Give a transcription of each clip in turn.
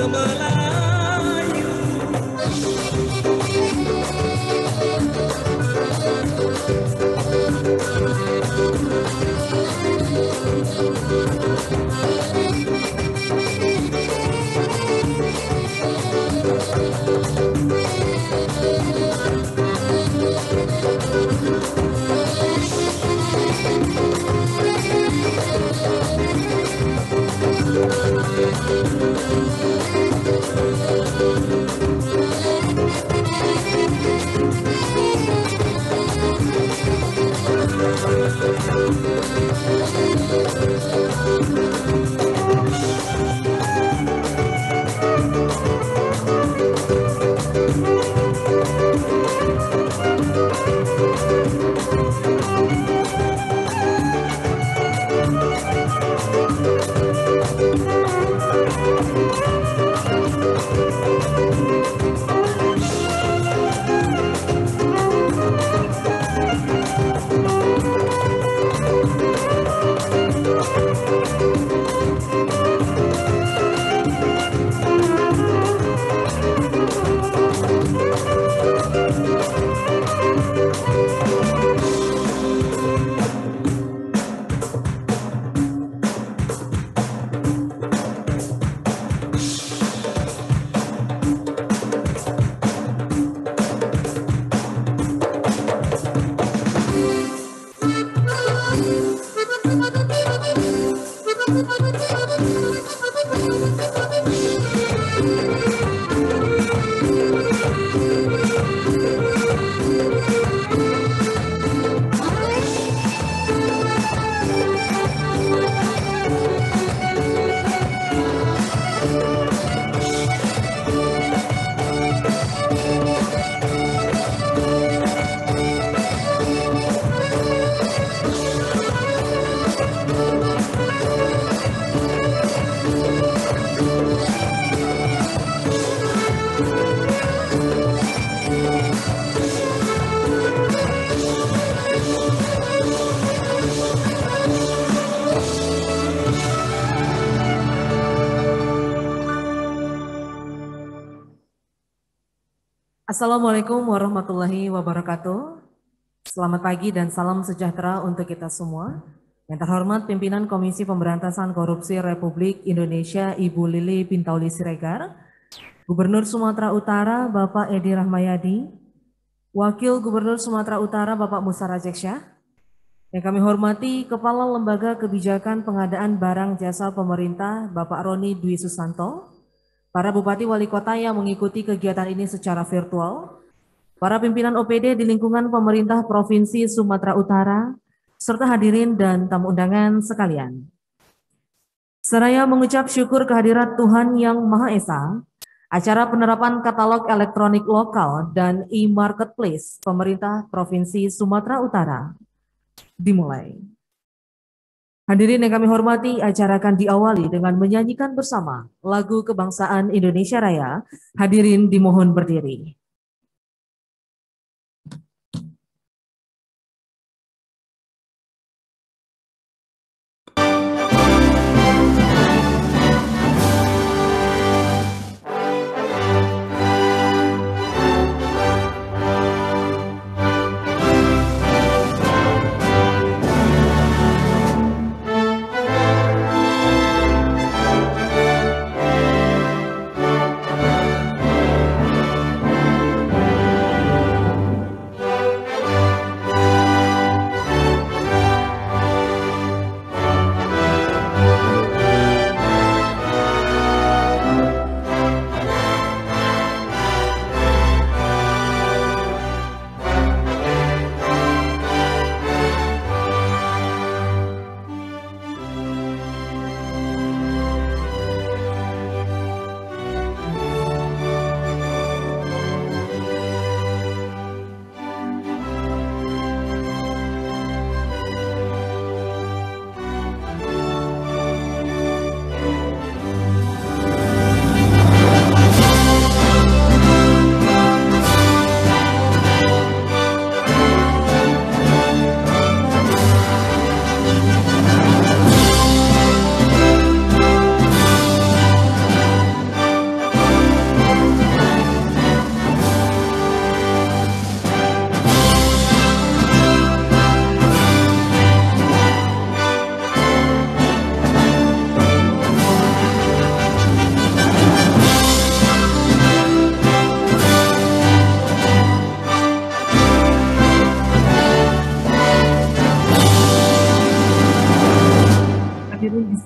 Melayu. Assalamualaikum warahmatullahi wabarakatuh. Selamat pagi dan salam sejahtera untuk kita semua. Yang terhormat pimpinan Komisi Pemberantasan Korupsi Republik Indonesia Ibu Lili Pintauli Siregar, Gubernur Sumatera Utara Bapak Edi Rahmayadi, Wakil Gubernur Sumatera Utara Bapak Musa Rajeksyah, yang kami hormati Kepala Lembaga Kebijakan Pengadaan Barang Jasa Pemerintah Bapak Roni Dwi Susanto, para Bupati Wali Kota yang mengikuti kegiatan ini secara virtual, para pimpinan OPD di lingkungan pemerintah Provinsi Sumatera Utara, serta hadirin dan tamu undangan sekalian. Seraya mengucap syukur kehadirat Tuhan Yang Maha Esa, acara penerapan katalog elektronik lokal dan e-marketplace pemerintah Provinsi Sumatera Utara dimulai. Hadirin yang kami hormati, acara akan diawali dengan menyanyikan bersama lagu kebangsaan Indonesia Raya. Hadirin dimohon berdiri.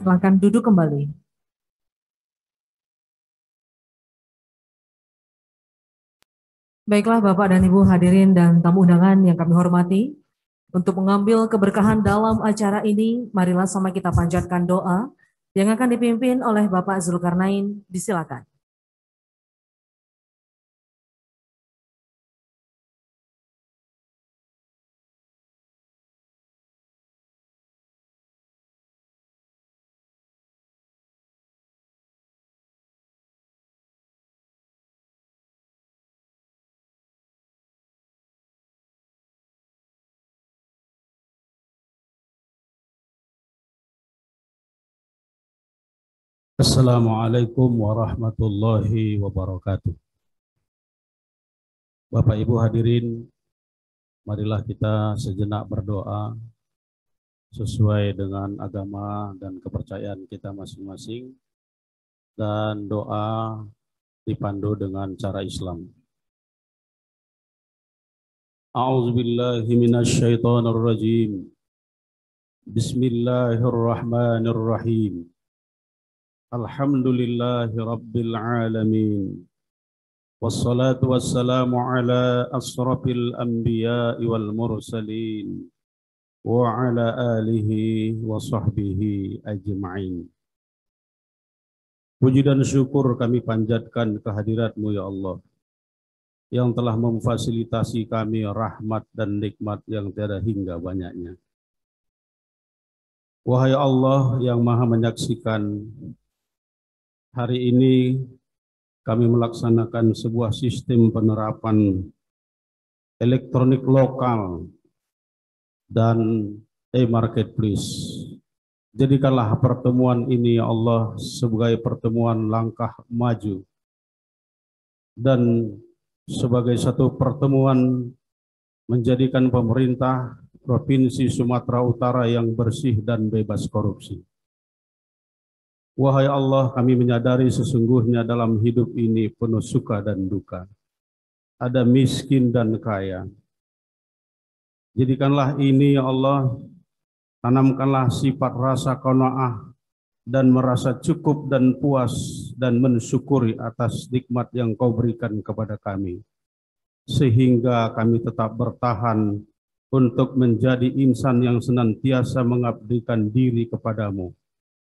dipersilakan duduk kembali. Baiklah Bapak dan Ibu hadirin dan tamu undangan yang kami hormati, untuk mengambil keberkahan dalam acara ini, marilah sama kita panjatkan doa yang akan dipimpin oleh Bapak Zulkarnain. Disilakan. Assalamualaikum warahmatullahi wabarakatuh. Bapak Ibu hadirin, marilah kita sejenak berdoa sesuai dengan agama dan kepercayaan kita masing-masing, dan doa dipandu dengan cara Islam. A'udzubillahi minasyaitonirrajim. Bismillahirrahmanirrahim. Alhamdulillahi rabbil alamin. Wassalatu wassalamu ala asrafil anbiya'i wal mursalin wa ala alihi wa sahbihi ajma'in. Puji dan syukur kami panjatkan kehadirat-Mu ya Allah, yang telah memfasilitasi kami rahmat dan nikmat yang tiada hingga banyaknya. Wahai Allah yang maha menyaksikan, hari ini kami melaksanakan sebuah sistem penerapan elektronik lokal dan e-marketplace. Jadikanlah pertemuan ini ya Allah sebagai pertemuan langkah maju dan sebagai satu pertemuan menjadikan pemerintah Provinsi Sumatera Utara yang bersih dan bebas korupsi. Wahai Allah, kami menyadari sesungguhnya dalam hidup ini penuh suka dan duka. Ada miskin dan kaya. Jadikanlah ini ya Allah, tanamkanlah sifat rasa qanaah dan merasa cukup dan puas dan mensyukuri atas nikmat yang Kau berikan kepada kami, sehingga kami tetap bertahan untuk menjadi insan yang senantiasa mengabdikan diri kepadamu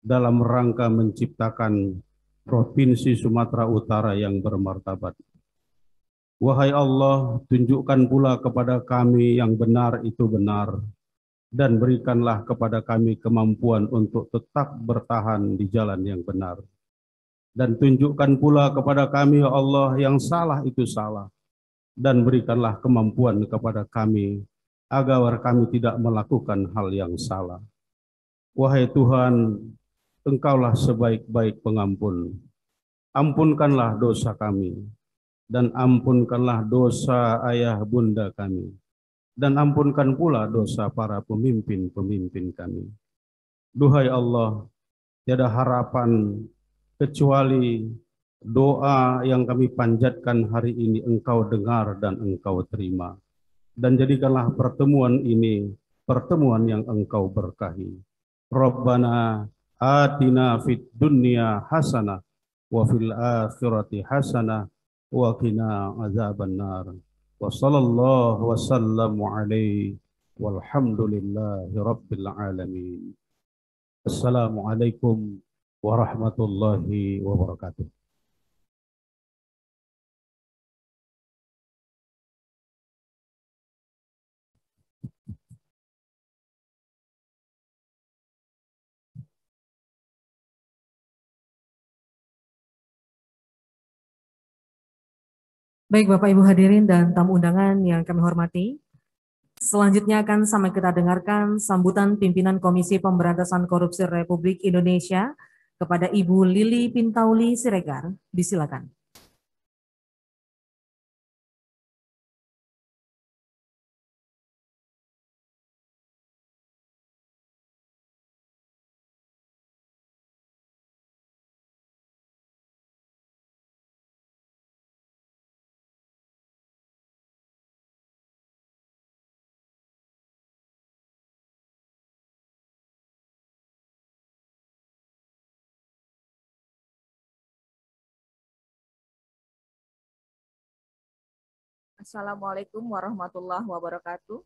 dalam rangka menciptakan Provinsi Sumatera Utara yang bermartabat. Wahai Allah, tunjukkan pula kepada kami yang benar itu benar, dan berikanlah kepada kami kemampuan untuk tetap bertahan di jalan yang benar. Dan tunjukkan pula kepada kami, ya Allah, yang salah itu salah, dan berikanlah kemampuan kepada kami agar kami tidak melakukan hal yang salah. Wahai Tuhan, Engkaulah sebaik-baik pengampun. Ampunkanlah dosa kami, dan ampunkanlah dosa ayah bunda kami, dan ampunkan pula dosa para pemimpin-pemimpin kami. Duhai Allah, tiada harapan kecuali doa yang kami panjatkan hari ini Engkau dengar dan Engkau terima. Dan jadikanlah pertemuan ini pertemuan yang Engkau berkahi. Rabbana atina fid dunya hasanah wa fil akhirati hasanah wa qina azabannar. Wa sallallahu wa sallamu alaihi walhamdulillahi rabbil alamin. Assalamualaikum warahmatullahi wabarakatuh. Baik Bapak Ibu hadirin dan tamu undangan yang kami hormati, selanjutnya akan sama kita dengarkan sambutan pimpinan Komisi Pemberantasan Korupsi Republik Indonesia kepada Ibu Lili Pintauli Siregar. Disilakan. Assalamualaikum warahmatullahi wabarakatuh.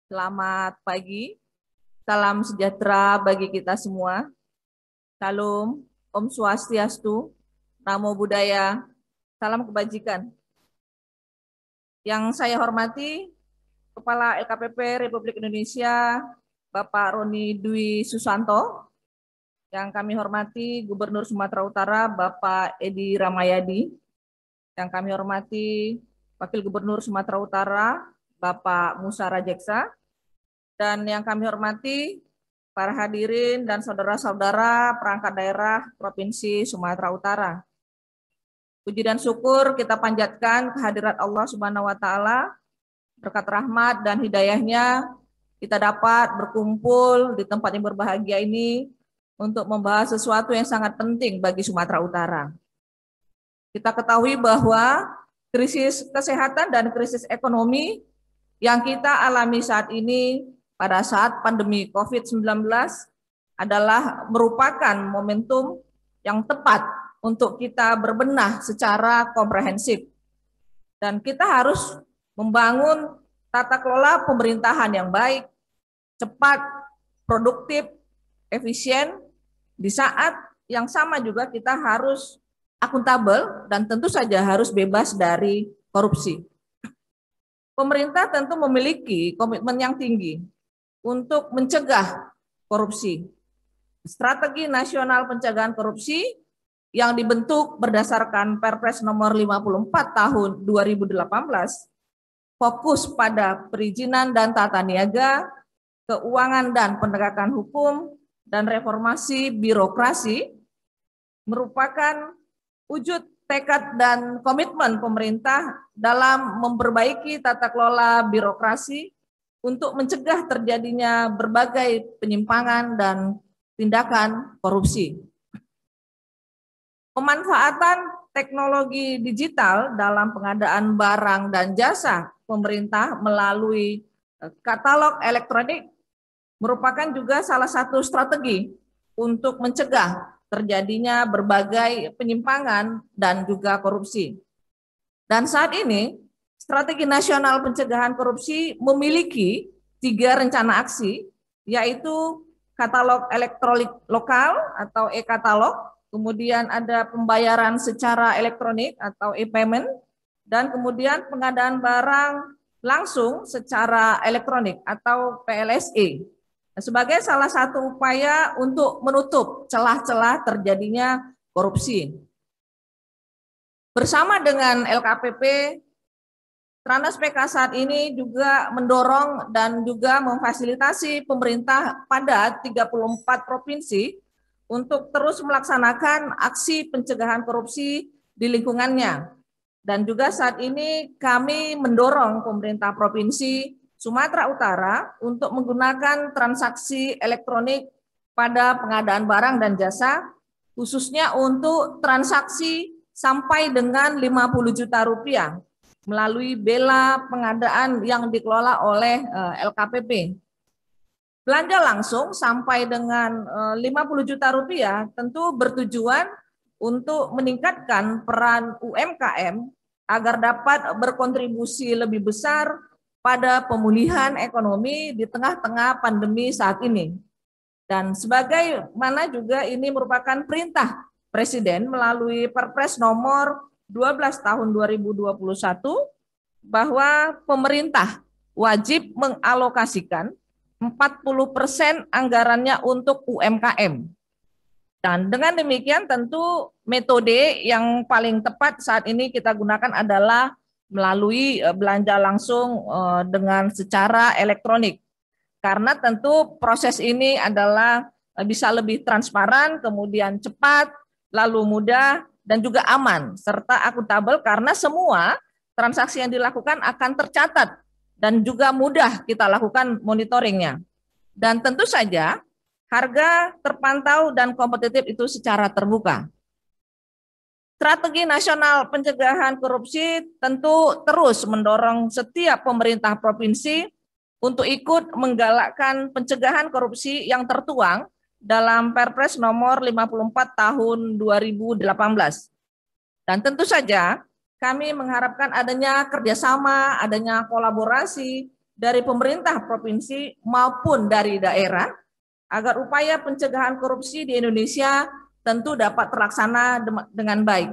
Selamat pagi, salam sejahtera bagi kita semua. Salam, Om Swastiastu, Namo Buddhaya, salam kebajikan. Yang saya hormati, Kepala LKPP Republik Indonesia, Bapak Roni Dwi Susanto. Yang kami hormati, Gubernur Sumatera Utara, Bapak Edi Ramayadi. Yang kami hormati, Wakil Gubernur Sumatera Utara, Bapak Musa Rajeksa, dan yang kami hormati para hadirin dan saudara-saudara perangkat daerah Provinsi Sumatera Utara. Puji dan syukur kita panjatkan kehadirat Allah Subhanahu wa Ta'ala, berkat rahmat dan hidayahnya kita dapat berkumpul di tempat yang berbahagia ini untuk membahas sesuatu yang sangat penting bagi Sumatera Utara. Kita ketahui bahwa krisis kesehatan dan krisis ekonomi yang kita alami saat ini pada saat pandemi COVID-19 adalah merupakan momentum yang tepat untuk kita berbenah secara komprehensif. Dan kita harus membangun tata kelola pemerintahan yang baik, cepat, produktif, efisien, di saat yang sama juga kita harus akuntabel dan tentu saja harus bebas dari korupsi. Pemerintah tentu memiliki komitmen yang tinggi untuk mencegah korupsi. Strategi Nasional Pencegahan Korupsi yang dibentuk berdasarkan Perpres nomor 54 tahun 2018 fokus pada perizinan dan tata niaga, keuangan dan penegakan hukum, dan reformasi birokrasi merupakan wujud tekad dan komitmen pemerintah dalam memperbaiki tata kelola birokrasi untuk mencegah terjadinya berbagai penyimpangan dan tindakan korupsi. Pemanfaatan teknologi digital dalam pengadaan barang dan jasa pemerintah melalui katalog elektronik merupakan juga salah satu strategi untuk mencegah terjadinya berbagai penyimpangan dan juga korupsi. Dan saat ini, Strategi Nasional Pencegahan Korupsi memiliki 3 rencana aksi, yaitu katalog elektronik lokal atau e-katalog, kemudian ada pembayaran secara elektronik atau e-payment, dan kemudian pengadaan barang langsung secara elektronik atau PLSE. Sebagai salah satu upaya untuk menutup celah-celah terjadinya korupsi. Bersama dengan LKPP, Tranas PK saat ini juga mendorong dan juga memfasilitasi pemerintah pada 34 provinsi untuk terus melaksanakan aksi pencegahan korupsi di lingkungannya. Dan juga saat ini kami mendorong pemerintah provinsi Sumatera Utara untuk menggunakan transaksi elektronik pada pengadaan barang dan jasa, khususnya untuk transaksi sampai dengan 50 juta rupiah melalui bela pengadaan yang dikelola oleh LKPP. Belanja langsung sampai dengan 50 juta rupiah tentu bertujuan untuk meningkatkan peran UMKM agar dapat berkontribusi lebih besar pada pemulihan ekonomi di tengah-tengah pandemi saat ini. Dan sebagaimana juga ini merupakan perintah Presiden melalui Perpres nomor 12 tahun 2021 bahwa pemerintah wajib mengalokasikan 40% anggarannya untuk UMKM. Dan dengan demikian tentu metode yang paling tepat saat ini kita gunakan adalah melalui belanja langsung dengan secara elektronik. Karena tentu proses ini adalah bisa lebih transparan, kemudian cepat, lalu mudah, dan juga aman, serta akuntabel karena semua transaksi yang dilakukan akan tercatat dan juga mudah kita lakukan monitoringnya. Dan tentu saja harga terpantau dan kompetitif itu secara terbuka. Strategi Nasional Pencegahan Korupsi tentu terus mendorong setiap pemerintah provinsi untuk ikut menggalakkan pencegahan korupsi yang tertuang dalam Perpres nomor 54 tahun 2018. Dan tentu saja kami mengharapkan adanya kerjasama, adanya kolaborasi dari pemerintah provinsi maupun dari daerah, agar upaya pencegahan korupsi di Indonesia tentu dapat terlaksana dengan baik.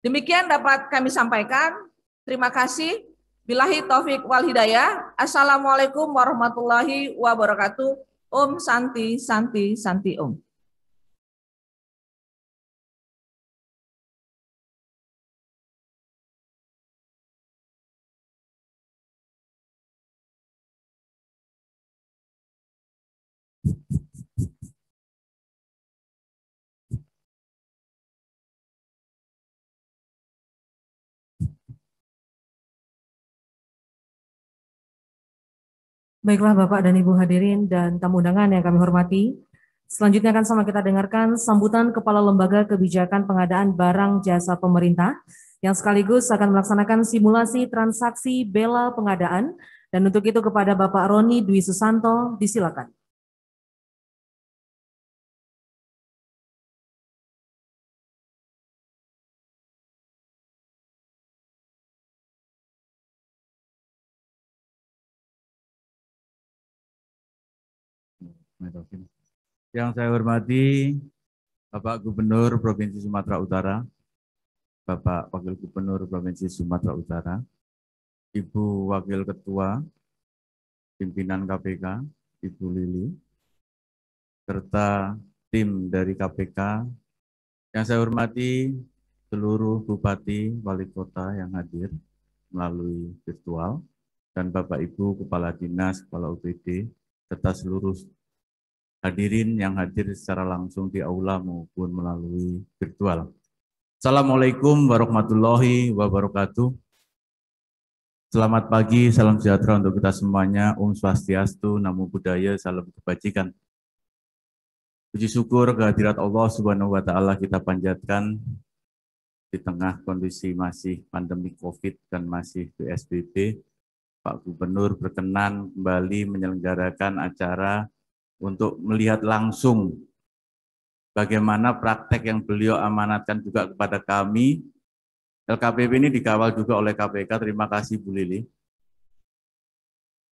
Demikian dapat kami sampaikan. Terima kasih. Billahi taufik wal hidayah. Assalamualaikum warahmatullahi wabarakatuh. Om Santi Santi Santi Om. Baiklah Bapak dan Ibu hadirin dan tamu undangan yang kami hormati. Selanjutnya akan sama kita dengarkan sambutan Kepala Lembaga Kebijakan Pengadaan Barang Jasa Pemerintah yang sekaligus akan melaksanakan simulasi transaksi bela pengadaan, dan untuk itu kepada Bapak Roni Dwi Susanto, disilakan. Yang saya hormati Bapak Gubernur Provinsi Sumatera Utara, Bapak Wakil Gubernur Provinsi Sumatera Utara, Ibu Wakil Ketua Pimpinan KPK, Ibu Lili, serta tim dari KPK. Yang saya hormati seluruh Bupati, Wali Kota yang hadir melalui virtual, dan Bapak Ibu Kepala Dinas, Kepala UPD, serta seluruh hadirin yang hadir secara langsung di aula maupun melalui virtual. Assalamualaikum warahmatullahi wabarakatuh. Selamat pagi, salam sejahtera untuk kita semuanya. Om Swastiastu, Namo Buddhaya, salam kebajikan. Puji syukur kehadirat Allah Subhanahu wa Ta'ala kita panjatkan di tengah kondisi masih pandemi COVID dan masih PSBB. Pak Gubernur berkenan kembali menyelenggarakan acara untuk melihat langsung bagaimana praktek yang beliau amanatkan juga kepada kami. LKPP ini dikawal juga oleh KPK, terima kasih Bu Lili.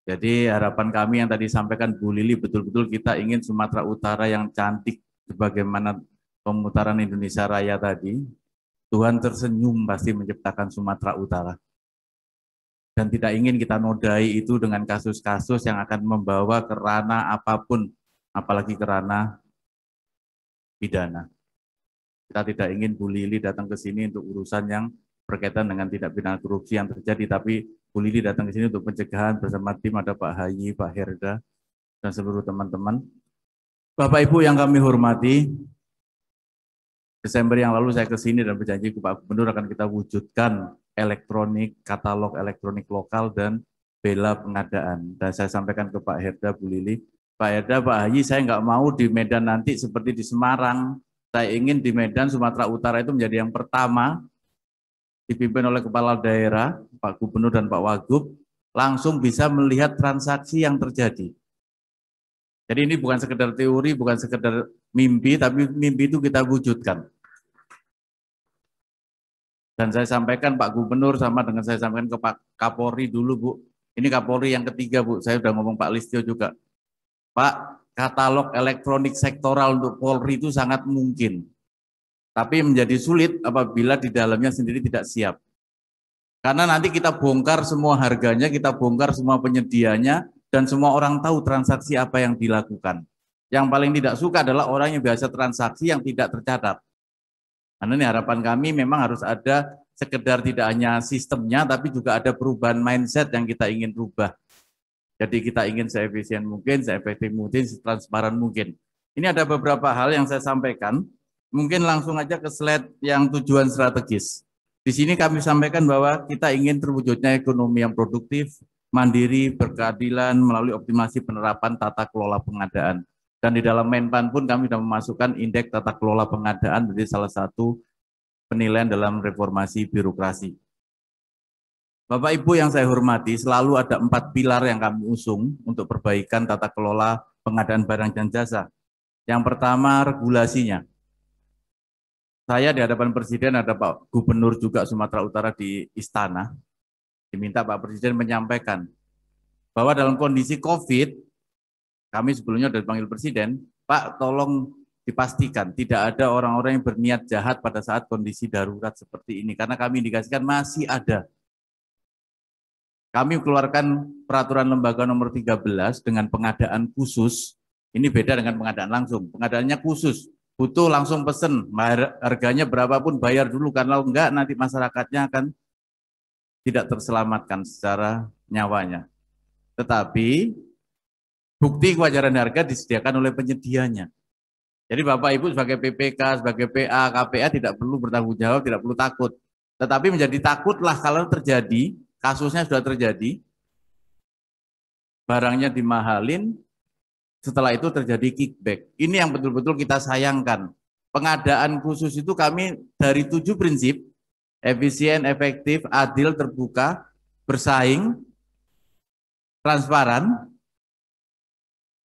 Jadi harapan kami yang tadi sampaikan Bu Lili, betul-betul kita ingin Sumatera Utara yang cantik, sebagaimana pemutaran Indonesia Raya tadi. Tuhan tersenyum pasti menciptakan Sumatera Utara. Dan tidak ingin kita nodai itu dengan kasus-kasus yang akan membawa ke ranah apapun, apalagi ke ranah pidana. Kita tidak ingin Bu Lili datang ke sini untuk urusan yang berkaitan dengan tindak pidana korupsi yang terjadi, tapi Bu Lili datang ke sini untuk pencegahan bersama tim, ada Pak Hayi, Pak Herda, dan seluruh teman-teman. Bapak Ibu yang kami hormati, Desember yang lalu saya ke sini dan berjanji ke Pak Gubernur akan kita wujudkan katalog elektronik lokal dan bela pengadaan. Dan saya sampaikan ke Pak Herda, Bu Lili, Pak Herda, Pak Hayi, saya nggak mau di Medan nanti seperti di Semarang. Saya ingin di Medan, Sumatera Utara itu menjadi yang pertama, dipimpin oleh kepala daerah, Pak Gubernur dan Pak Wagub, langsung bisa melihat transaksi yang terjadi. Jadi ini bukan sekedar teori, bukan sekedar mimpi, tapi mimpi itu kita wujudkan. Dan saya sampaikan Pak Gubernur sama dengan saya sampaikan ke Pak Kapolri dulu, Bu. Ini Kapolri yang ketiga, Bu. Saya sudah ngomong Pak Listio juga. Pak, katalog elektronik sektoral untuk Polri itu sangat mungkin. Tapi menjadi sulit apabila di dalamnya sendiri tidak siap. Karena nanti kita bongkar semua harganya, kita bongkar semua penyedianya, dan semua orang tahu transaksi apa yang dilakukan. Yang paling tidak suka adalah orang yang biasa transaksi yang tidak tercatat. Karena ini harapan kami memang harus ada sekedar tidak hanya sistemnya, tapi juga ada perubahan mindset yang kita ingin rubah. Jadi kita ingin seefisien mungkin, seefektif mungkin, setransparan mungkin. Ini ada beberapa hal yang saya sampaikan. Mungkin langsung aja ke slide yang tujuan strategis. Di sini kami sampaikan bahwa kita ingin terwujudnya ekonomi yang produktif, mandiri, berkeadilan melalui optimasi penerapan tata kelola pengadaan. Dan di dalam Menpan pun kami sudah memasukkan indeks tata kelola pengadaan menjadi salah satu penilaian dalam reformasi birokrasi. Bapak Ibu yang saya hormati, selalu ada 4 pilar yang kami usung untuk perbaikan tata kelola pengadaan barang dan jasa. Yang pertama, regulasinya. Saya di hadapan Presiden, ada Pak Gubernur juga Sumatera Utara di Istana, diminta Pak Presiden menyampaikan bahwa dalam kondisi COVID, kami sebelumnya sudah dipanggil Presiden, Pak tolong dipastikan tidak ada orang-orang yang berniat jahat pada saat kondisi darurat seperti ini, karena kami indikasikan masih ada. Kami keluarkan peraturan lembaga nomor 13 dengan pengadaan khusus, ini beda dengan pengadaan langsung, pengadaannya khusus. Butuh langsung pesen, harganya berapapun bayar dulu, karena enggak nanti masyarakatnya akan tidak terselamatkan secara nyawanya. Tetapi bukti kewajaran harga disediakan oleh penyedianya. Jadi Bapak Ibu sebagai PPK, sebagai PA, KPA tidak perlu bertanggung jawab, tidak perlu takut. Tetapi menjadi takutlah kalau terjadi, kasusnya sudah terjadi, barangnya dimahalin, setelah itu terjadi kickback. Ini yang betul-betul kita sayangkan. Pengadaan khusus itu kami dari 7 prinsip, efisien, efektif, adil, terbuka, bersaing, transparan,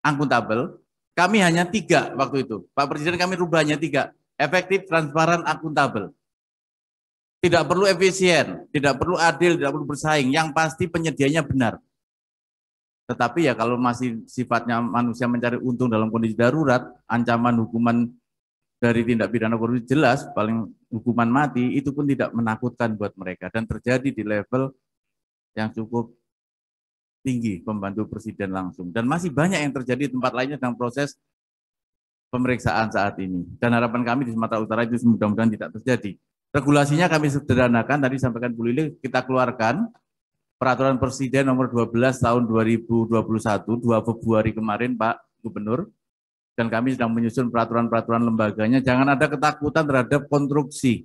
akuntabel. Kami hanya 3 waktu itu. Pak Presiden kami rubahnya 3, efektif, transparan, akuntabel. Tidak perlu efisien, tidak perlu adil, tidak perlu bersaing, yang pasti penyedianya benar. Tetapi ya kalau masih sifatnya manusia mencari untung dalam kondisi darurat, ancaman hukuman dari tindak pidana korupsi jelas, paling hukuman mati, itu pun tidak menakutkan buat mereka. Dan terjadi di level yang cukup tinggi, pembantu Presiden langsung. Dan masih banyak yang terjadi di tempat lainnya dalam proses pemeriksaan saat ini. Dan harapan kami di Sumatera Utara itu mudah-mudahan tidak terjadi. Regulasinya kami sederhanakan, tadi sampaikan Bu Lili, kita keluarkan Peraturan Presiden nomor 12 tahun 2021, 2 Februari kemarin Pak Gubernur, dan kami sedang menyusun peraturan-peraturan lembaganya. Jangan ada ketakutan terhadap konstruksi,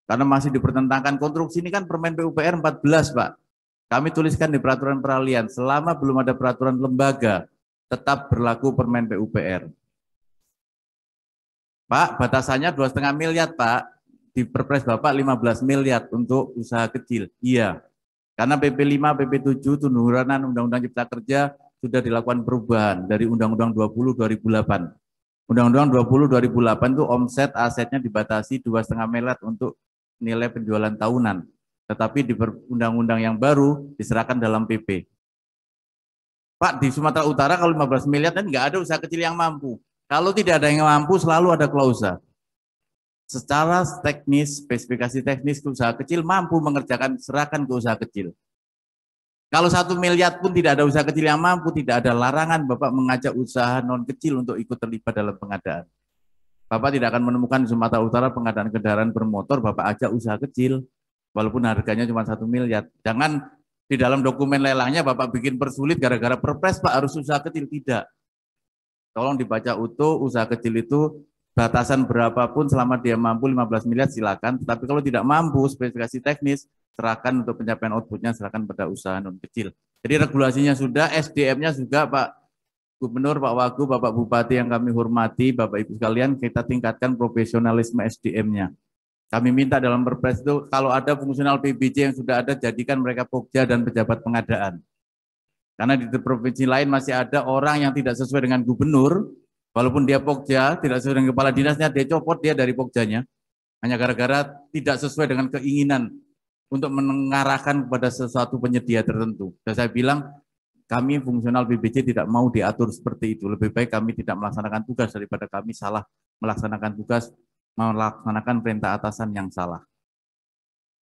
karena masih dipertentangkan. Konstruksi ini kan Permen PUPR 14 Pak. Kami tuliskan di peraturan peralihan, selama belum ada peraturan lembaga, tetap berlaku Permen PUPR. Pak, batasannya 2,5 miliar Pak, di Perpres Bapak 15 miliar untuk usaha kecil. Iya. Karena PP 5, PP 7 turunan Undang-Undang Cipta Kerja sudah dilakukan perubahan dari Undang-Undang 20 2008. Undang-Undang 20 2008 itu omset asetnya dibatasi 2,5 miliar untuk nilai penjualan tahunan. Tetapi di undang-undang yang baru diserahkan dalam PP. Pak, di Sumatera Utara kalau 15 miliar kan nggak ada usaha kecil yang mampu. Kalau tidak ada yang mampu selalu ada klausa. Secara teknis, spesifikasi teknis ke usaha kecil mampu mengerjakan, serahkan ke usaha kecil. Kalau 1 miliar pun tidak ada usaha kecil yang mampu, tidak ada larangan Bapak mengajak usaha non kecil untuk ikut terlibat dalam pengadaan. Bapak tidak akan menemukan di Sumatera Utara pengadaan kendaraan bermotor, Bapak ajak usaha kecil, walaupun harganya cuma 1 miliar. Jangan di dalam dokumen lelangnya Bapak bikin persulit gara-gara Perpres Pak harus usaha kecil, tidak. Tolong dibaca utuh, usaha kecil itu batasan berapapun selama dia mampu 15 miliar silakan, tetapi kalau tidak mampu spesifikasi teknis serahkan untuk pencapaian outputnya, serahkan pada usaha non kecil. Jadi regulasinya sudah, SDM-nya juga Pak Gubernur, Pak Wagub, Bapak Bupati yang kami hormati, Bapak Ibu sekalian, kita tingkatkan profesionalisme SDM-nya. Kami minta dalam Perpres itu kalau ada fungsional PBJ yang sudah ada, jadikan mereka pokja dan pejabat pengadaan. Karena di provinsi lain masih ada orang yang tidak sesuai dengan gubernur, walaupun dia pokja, tidak sesuai dengan kepala dinasnya, dia copot dia dari pokjanya. Hanya gara-gara tidak sesuai dengan keinginan untuk mengarahkan kepada sesuatu penyedia tertentu. Dan saya bilang, kami fungsional PBJ tidak mau diatur seperti itu. Lebih baik kami tidak melaksanakan tugas daripada kami salah melaksanakan tugas, melaksanakan perintah atasan yang salah.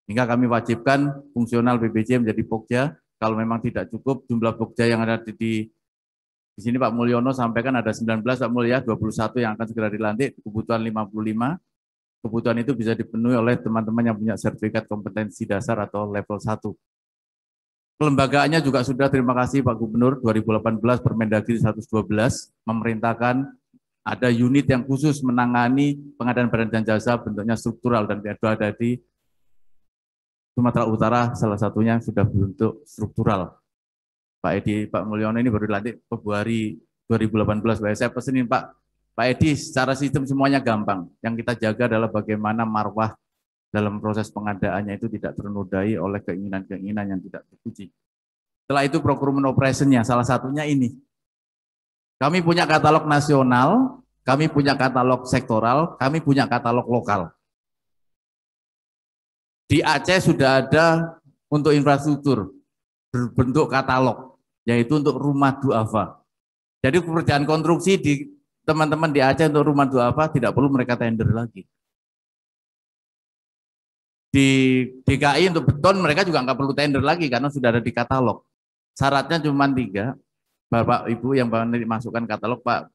Hingga kami wajibkan fungsional PBJ menjadi pokja. Kalau memang tidak cukup jumlah pokja yang ada di sini Pak Mulyono sampaikan ada 19 Pak Mulya, 21 yang akan segera dilantik, kebutuhan 55. Kebutuhan itu bisa dipenuhi oleh teman-teman yang punya sertifikat kompetensi dasar atau level 1. Kelembagaannya juga sudah, terima kasih Pak Gubernur, 2018 Permendagri 112 memerintahkan ada unit yang khusus menangani pengadaan barang dan jasa bentuknya struktural, dan itu ada di Sumatera Utara, salah satunya sudah bentuk struktural. Pak Edi, Pak Mulyono ini baru dilantik Februari 2018. Saya pesenin Pak Edi, secara sistem semuanya gampang. Yang kita jaga adalah bagaimana marwah dalam proses pengadaannya itu tidak ternodai oleh keinginan-keinginan yang tidak terpuji. Setelah itu procurement operation-nya, salah satunya ini. Kami punya katalog nasional, kami punya katalog sektoral, kami punya katalog lokal. Di Aceh sudah ada untuk infrastruktur berbentuk katalog, yaitu untuk rumah duafa. Jadi pekerjaan konstruksi di teman-teman di Aceh untuk rumah duafa tidak perlu mereka tender lagi. Di DKI untuk beton mereka juga nggak perlu tender lagi karena sudah ada di katalog. Syaratnya cuma 3, Bapak Ibu yang masukkan katalog, Pak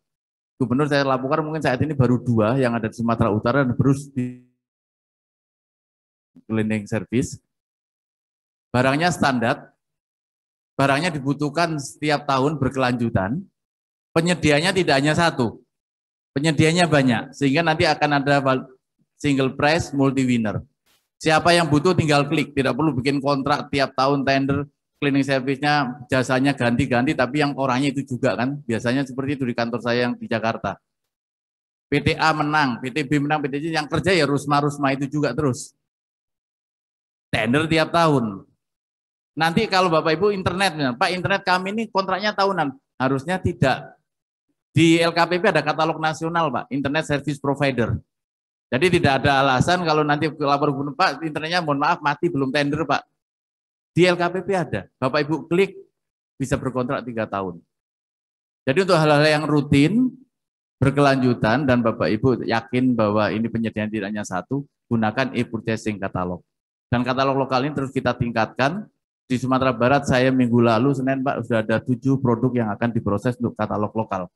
Gubernur saya laporkan mungkin saat ini baru 2 yang ada di Sumatera Utara dan terus di cleaning service. Barangnya standar, barangnya dibutuhkan setiap tahun berkelanjutan, penyediaannya tidak hanya 1, penyediaannya banyak, sehingga nanti akan ada single price multi winner. Siapa yang butuh tinggal klik, tidak perlu bikin kontrak tiap tahun tender, cleaning service-nya, jasanya ganti-ganti, tapi yang orangnya itu juga kan, biasanya seperti itu di kantor saya yang di Jakarta. PTA menang, PTB menang, PTC yang kerja ya Rusma itu juga terus. Tender tiap tahun. Nanti kalau Bapak Ibu internet, Pak internet kami ini kontraknya tahunan, harusnya tidak. Di LKPP ada katalog nasional Pak, Internet Service Provider. Jadi tidak ada alasan kalau nanti lapor gubernur, Pak internetnya mohon maaf mati belum tender Pak. Di LKPP ada, Bapak Ibu klik bisa berkontrak 3 tahun. Jadi untuk hal-hal yang rutin, berkelanjutan dan Bapak Ibu yakin bahwa ini penyediaan tidak hanya 1, gunakan e-purchasing katalog. Dan katalog lokal ini terus kita tingkatkan. Di Sumatera Barat saya minggu lalu Senin Pak sudah ada 7 produk yang akan diproses untuk katalog lokal.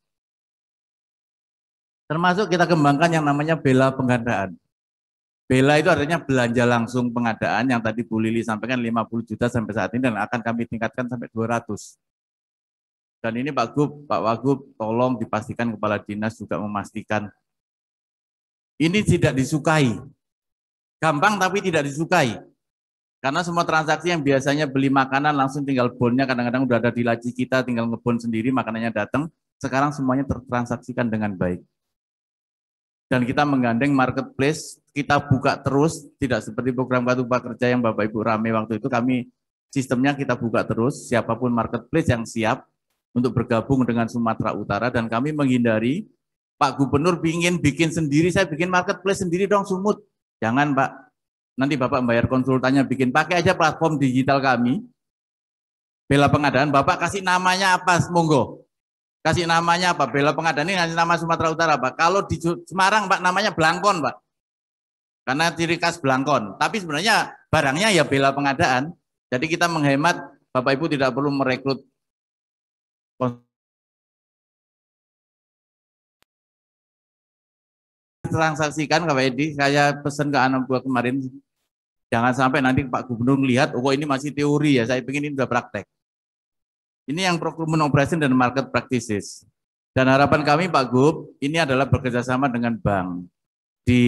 Termasuk kita kembangkan yang namanya bela pengadaan. Bela itu artinya belanja langsung pengadaan yang tadi Bu Lili sampaikan 50 juta sampai saat ini dan akan kami tingkatkan sampai 200. Dan ini Pak Wagub tolong dipastikan Kepala Dinas juga memastikan ini tidak disukai. Gampang tapi tidak disukai. Karena semua transaksi yang biasanya beli makanan langsung tinggal bonnya kadang-kadang udah ada di laci kita tinggal ngebon sendiri makanannya datang. Sekarang semuanya tertransaksikan dengan baik. Dan kita menggandeng marketplace, kita buka terus, tidak seperti program Kartu Prakerja yang Bapak Ibu rame waktu itu, kami sistemnya kita buka terus, siapapun marketplace yang siap untuk bergabung dengan Sumatera Utara, dan kami menghindari, Pak Gubernur ingin bikin sendiri, saya bikin marketplace sendiri dong Sumut. Jangan Pak, nanti Bapak membayar konsultannya bikin, pakai aja platform digital kami, bela pengadaan, Bapak kasih namanya apa, monggo. Kasih namanya apa? Bela pengadaan ini hanya nama Sumatera Utara, Pak. Kalau di Semarang, Pak, namanya Blangkon, Pak. Karena ciri khas Blangkon. Tapi sebenarnya barangnya ya bela pengadaan. Jadi kita menghemat, Bapak Ibu tidak perlu merekrut transaksikan Kak Edi. Saya pesan ke anak buah kemarin, jangan sampai nanti Pak Gubernur melihat, oh ini masih teori ya, saya ingin ini sudah praktek. Ini yang procurement operation dan market practices. Dan harapan kami Pak Gub, ini adalah bekerjasama dengan bank. Di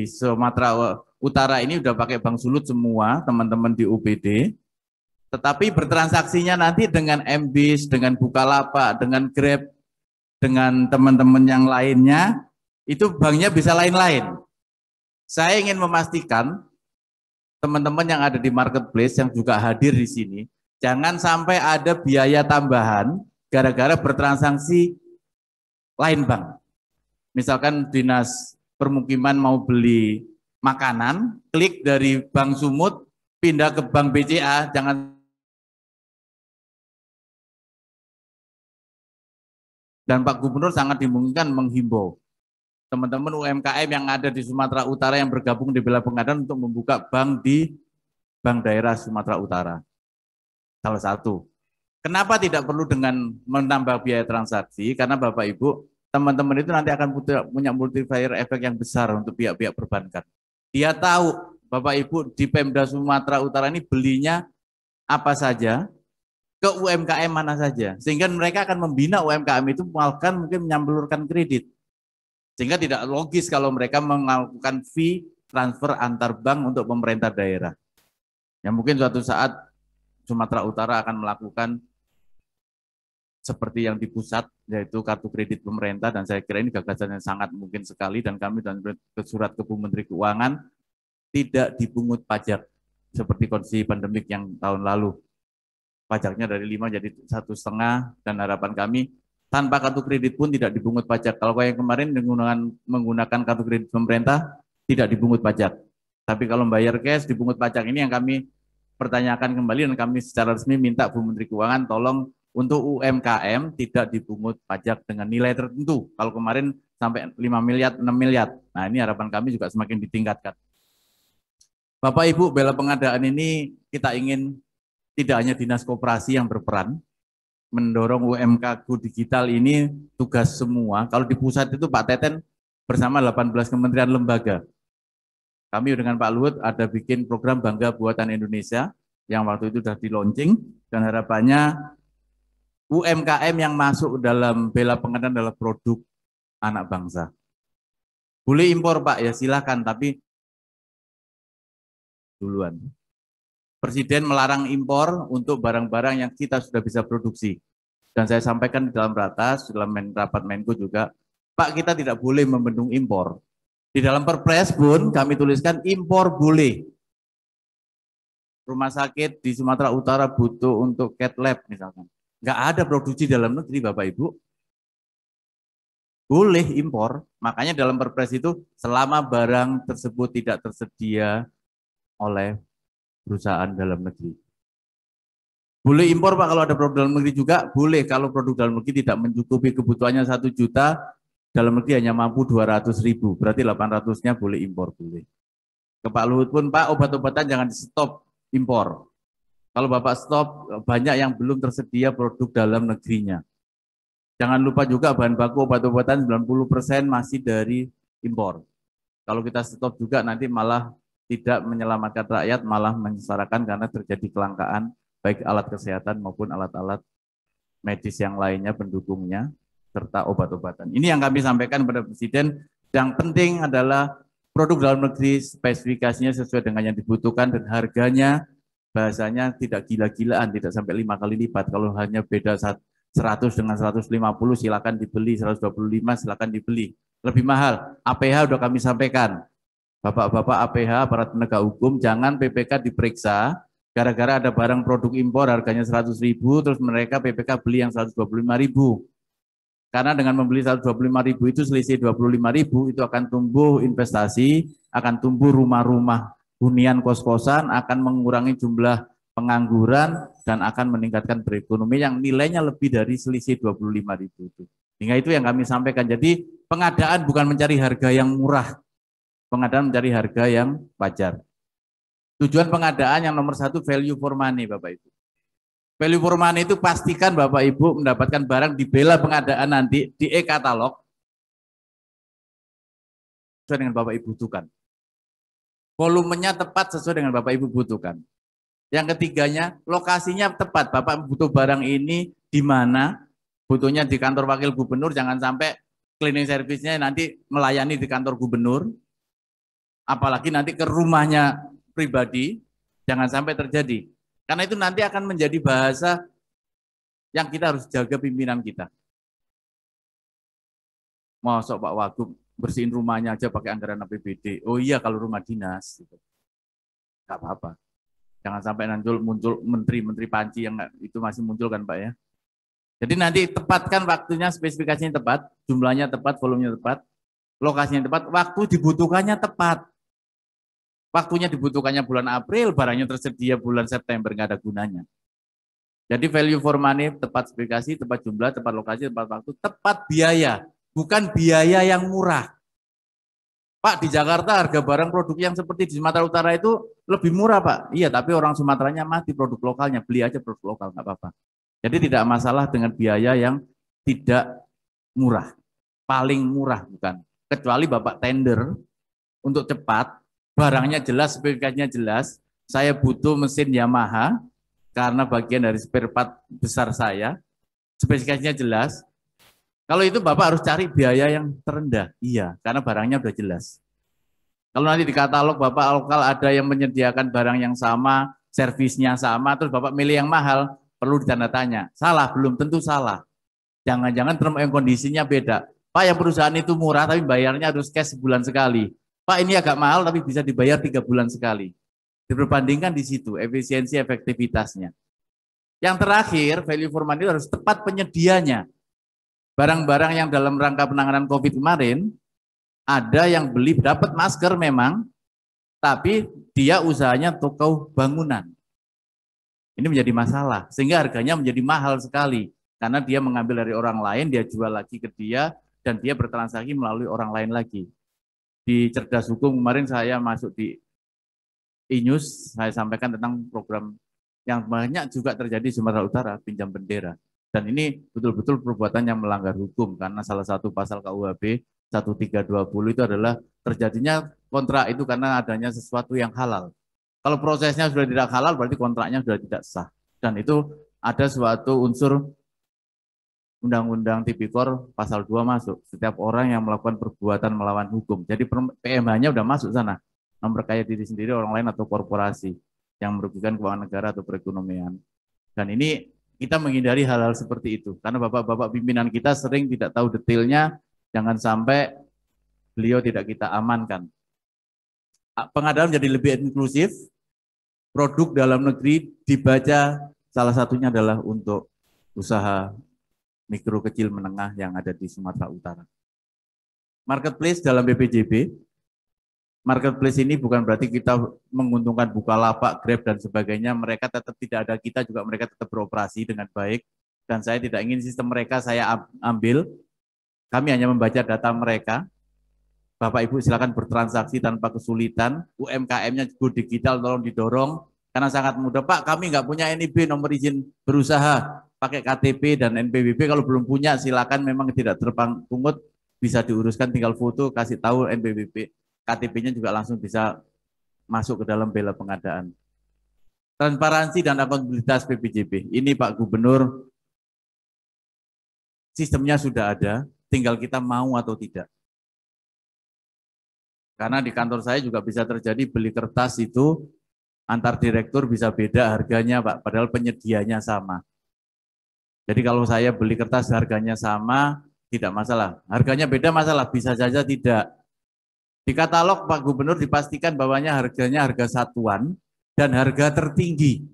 Sumatera Utara ini udah pakai Bank Sulut semua, teman-teman di UPD. Tetapi bertransaksinya nanti dengan MBIS, dengan Bukalapak, dengan Grab, dengan teman-teman yang lainnya, itu banknya bisa lain-lain. Saya ingin memastikan teman-teman yang ada di marketplace yang juga hadir di sini, jangan sampai ada biaya tambahan gara-gara bertransaksi lain bank. Misalkan Dinas Permukiman mau beli makanan, klik dari Bank Sumut, pindah ke Bank BCA, jangan. Dan Pak Gubernur sangat dimungkinkan menghimbau teman-teman UMKM yang ada di Sumatera Utara yang bergabung di bela pengadaan untuk membuka bank di Bank Daerah Sumatera Utara. Salah satu. Kenapa tidak perlu dengan menambah biaya transaksi? Karena Bapak Ibu, teman-teman itu nanti akan punya multiplier efek yang besar untuk pihak-pihak perbankan. Dia tahu Bapak Ibu di Pemda Sumatera Utara ini belinya apa saja, ke UMKM mana saja. Sehingga mereka akan membina UMKM itu bahkan mungkin menyalurkan kredit. Sehingga tidak logis kalau mereka melakukan fee transfer antar bank untuk pemerintah daerah. Ya mungkin suatu saat Sumatera Utara akan melakukan seperti yang di pusat, yaitu kartu kredit pemerintah, dan saya kira ini gagasan yang sangat mungkin sekali, dan kami dan surat ke Bu Menteri Keuangan tidak dipungut pajak seperti kondisi pandemik yang tahun lalu. Pajaknya dari 5 jadi 1,5, dan harapan kami tanpa kartu kredit pun tidak dipungut pajak. Kalau yang kemarin menggunakan kartu kredit pemerintah tidak dipungut pajak. Tapi kalau bayar cash dipungut pajak. Ini yang kami pertanyakan kembali dan kami secara resmi minta Bu Menteri Keuangan tolong untuk UMKM tidak dipungut pajak dengan nilai tertentu. Kalau kemarin sampai 5 miliar, 6 miliar. Nah ini harapan kami juga semakin ditingkatkan. Bapak Ibu, bela pengadaan ini kita ingin tidak hanya Dinas Koperasi yang berperan, mendorong UMK Go Digital ini tugas semua. Kalau di pusat itu Pak Teten bersama 18 kementerian lembaga. Kami dengan Pak Luhut ada bikin program Bangga Buatan Indonesia yang waktu itu sudah di launching dan harapannya UMKM yang masuk dalam bela pengadaan adalah produk anak bangsa. Boleh impor Pak ya silakan, tapi duluan. Presiden melarang impor untuk barang-barang yang kita sudah bisa produksi. Dan saya sampaikan di dalam ratas, dalam rapat Menko juga, Pak kita tidak boleh membendung impor. Di dalam Perpres pun kami tuliskan impor boleh. Rumah sakit di Sumatera Utara butuh untuk cat lab misalkan. Nggak ada produksi dalam negeri Bapak Ibu. Boleh impor. Makanya dalam Perpres itu selama barang tersebut tidak tersedia oleh perusahaan dalam negeri. Boleh impor Pak kalau ada produk dalam negeri juga, boleh kalau produk dalam negeri tidak mencukupi kebutuhannya 1 juta, dalam negeri hanya mampu 200.000, berarti 800-nya boleh impor, boleh. Ke Pak Luhut pun Pak, obat-obatan jangan di stop impor. Kalau Bapak stop, banyak yang belum tersedia produk dalam negerinya. Jangan lupa juga bahan baku obat-obatan 90% masih dari impor. Kalau kita stop juga nanti malah tidak menyelamatkan rakyat, malah menyesarakan karena terjadi kelangkaan baik alat kesehatan maupun alat-alat medis yang lainnya pendukungnya serta obat-obatan. Ini yang kami sampaikan kepada Presiden. Yang penting adalah produk dalam negeri spesifikasinya sesuai dengan yang dibutuhkan dan harganya bahasanya tidak gila-gilaan, tidak sampai 5 kali lipat. Kalau hanya beda 100 dengan 150 silakan dibeli, 125 silakan dibeli. Lebih mahal. APH sudah kami sampaikan. Bapak-bapak APH, aparat penegak hukum, jangan PPK diperiksa, gara-gara ada barang produk impor harganya 100.000, terus mereka PPK beli yang 125.000. Karena dengan membeli 125.000 itu selisih 25.000, itu akan tumbuh investasi, akan tumbuh rumah-rumah hunian kos-kosan, akan mengurangi jumlah pengangguran, dan akan meningkatkan perekonomian yang nilainya lebih dari selisih 25.000 itu. Sehingga itu yang kami sampaikan. Jadi pengadaan bukan mencari harga yang murah, pengadaan mencari harga yang wajar. Tujuan pengadaan yang nomor 1 value for money Bapak Ibu. Value for money itu pastikan Bapak Ibu mendapatkan barang di bela pengadaan nanti di e-katalog sesuai dengan Bapak Ibu butuhkan. Volumenya tepat sesuai dengan Bapak Ibu butuhkan. Yang ketiganya lokasinya tepat. Bapak butuh barang ini di mana? Butuhnya di kantor wakil gubernur, jangan sampai cleaning service-nya nanti melayani di kantor gubernur. Apalagi nanti ke rumahnya pribadi, jangan sampai terjadi. Karena itu nanti akan menjadi bahasa yang kita harus jaga pimpinan kita. Masuk Pak Wagub bersihin rumahnya aja pakai anggaran APBD. Oh iya kalau rumah dinas. Gitu. Gak apa-apa. Jangan sampai muncul menteri-menteri panci yang itu masih muncul kan Pak ya. Jadi nanti tepatkan waktunya, spesifikasinya tepat, jumlahnya tepat, volumenya tepat, lokasinya tepat, waktu dibutuhkannya tepat. Waktunya dibutuhkannya bulan April, barangnya tersedia bulan September, nggak ada gunanya. Jadi value for money, tepat spesifikasi, tepat jumlah, tepat lokasi, tepat waktu, tepat biaya. Bukan biaya yang murah. Pak, di Jakarta harga barang produk yang seperti di Sumatera Utara itu lebih murah Pak. Iya, tapi orang Sumateranya mati produk lokalnya, beli aja produk lokal, nggak apa-apa. Jadi tidak masalah dengan biaya yang tidak murah. Paling murah bukan. Kecuali Bapak tender untuk cepat, barangnya jelas, spesifikasinya jelas, saya butuh mesin Yamaha, karena bagian dari spare part besar saya, spesifikasinya jelas. Kalau itu Bapak harus cari biaya yang terendah, iya, karena barangnya udah jelas. Kalau nanti di katalog Bapak lokal ada yang menyediakan barang yang sama, servisnya sama, terus Bapak milih yang mahal, perlu ditanda tanya. Salah, belum tentu salah. Jangan-jangan term and kondisinya beda. Pak, yang perusahaan itu murah, tapi bayarnya harus cash sebulan sekali. Pak, ini agak mahal tapi bisa dibayar 3 bulan sekali. Diperbandingkan di situ efisiensi efektivitasnya. Yang terakhir, value for money harus tepat penyedianya. Barang-barang yang dalam rangka penanganan COVID kemarin, ada yang beli dapat masker memang, tapi dia usahanya toko bangunan. Ini menjadi masalah, sehingga harganya menjadi mahal sekali. Karena dia mengambil dari orang lain, dia jual lagi ke dia, dan dia bertransaksi melalui orang lain lagi. Di Cerdas Hukum kemarin saya masuk di e-news, saya sampaikan tentang program yang banyak juga terjadi di Sumatera Utara, pinjam bendera. Dan ini betul-betul perbuatan yang melanggar hukum, karena salah satu pasal KUHP 1320 itu adalah terjadinya kontrak itu karena adanya sesuatu yang halal. Kalau prosesnya sudah tidak halal, berarti kontraknya sudah tidak sah. Dan itu ada suatu unsur Undang-Undang Tipikor pasal 2 masuk. Setiap orang yang melakukan perbuatan melawan hukum. Jadi PMH-nya udah masuk sana. Memperkaya diri sendiri, orang lain, atau korporasi yang merugikan keuangan negara atau perekonomian. Dan ini kita menghindari hal-hal seperti itu. Karena bapak-bapak pimpinan kita sering tidak tahu detailnya, jangan sampai beliau tidak kita amankan. Pengadaan menjadi lebih inklusif, produk dalam negeri dibaca salah satunya adalah untuk usaha mikro kecil menengah yang ada di Sumatera Utara. Marketplace dalam BPJB, marketplace ini bukan berarti kita menguntungkan Bukalapak, Grab, dan sebagainya. Mereka tetap tidak ada, kita juga mereka tetap beroperasi dengan baik. Dan saya tidak ingin sistem mereka saya ambil. Kami hanya membaca data mereka. Bapak Ibu silakan bertransaksi tanpa kesulitan. UMKM-nya go digital, tolong didorong. Karena sangat mudah. Pak, kami nggak punya NIB, nomor izin berusaha. Pakai KTP dan NPWP. Kalau belum punya, silakan, memang tidak terpungut. Bisa diuruskan, tinggal foto, kasih tahu NPWP. KTP-nya juga langsung bisa masuk ke dalam bela pengadaan. Transparansi dan akuntabilitas BPJB. Ini Pak Gubernur, sistemnya sudah ada, tinggal kita mau atau tidak. Karena di kantor saya juga bisa terjadi beli kertas itu antar direktur bisa beda harganya Pak, padahal penyedianya sama. Jadi kalau saya beli kertas harganya sama, tidak masalah. Harganya beda masalah, bisa saja tidak. Di katalog Pak Gubernur dipastikan bahwanya harganya harga satuan dan harga tertinggi.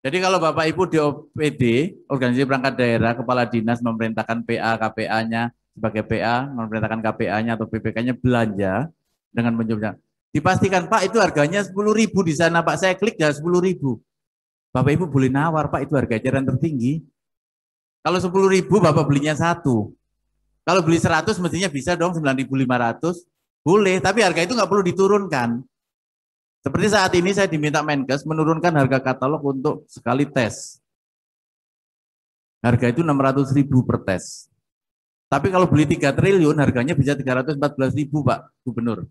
Jadi kalau Bapak Ibu di OPD, Organisasi Perangkat Daerah, Kepala Dinas memerintahkan PA, KPA-nya sebagai PA, memerintahkan KPA-nya atau PPK-nya belanja dengan menjumlah. Dipastikan Pak itu harganya 10.000 di sana Pak, saya klik ya 10.000. Bapak Ibu boleh nawar Pak, itu harga eceran tertinggi. Kalau 10.000 Bapak belinya satu. Kalau beli 100 mestinya bisa dong 9.500. Boleh, tapi harga itu nggak perlu diturunkan. Seperti saat ini saya diminta Menkes menurunkan harga katalog untuk sekali tes. Harga itu 600.000 per tes. Tapi kalau beli 3 triliun harganya bisa 314.000 Pak Gubernur.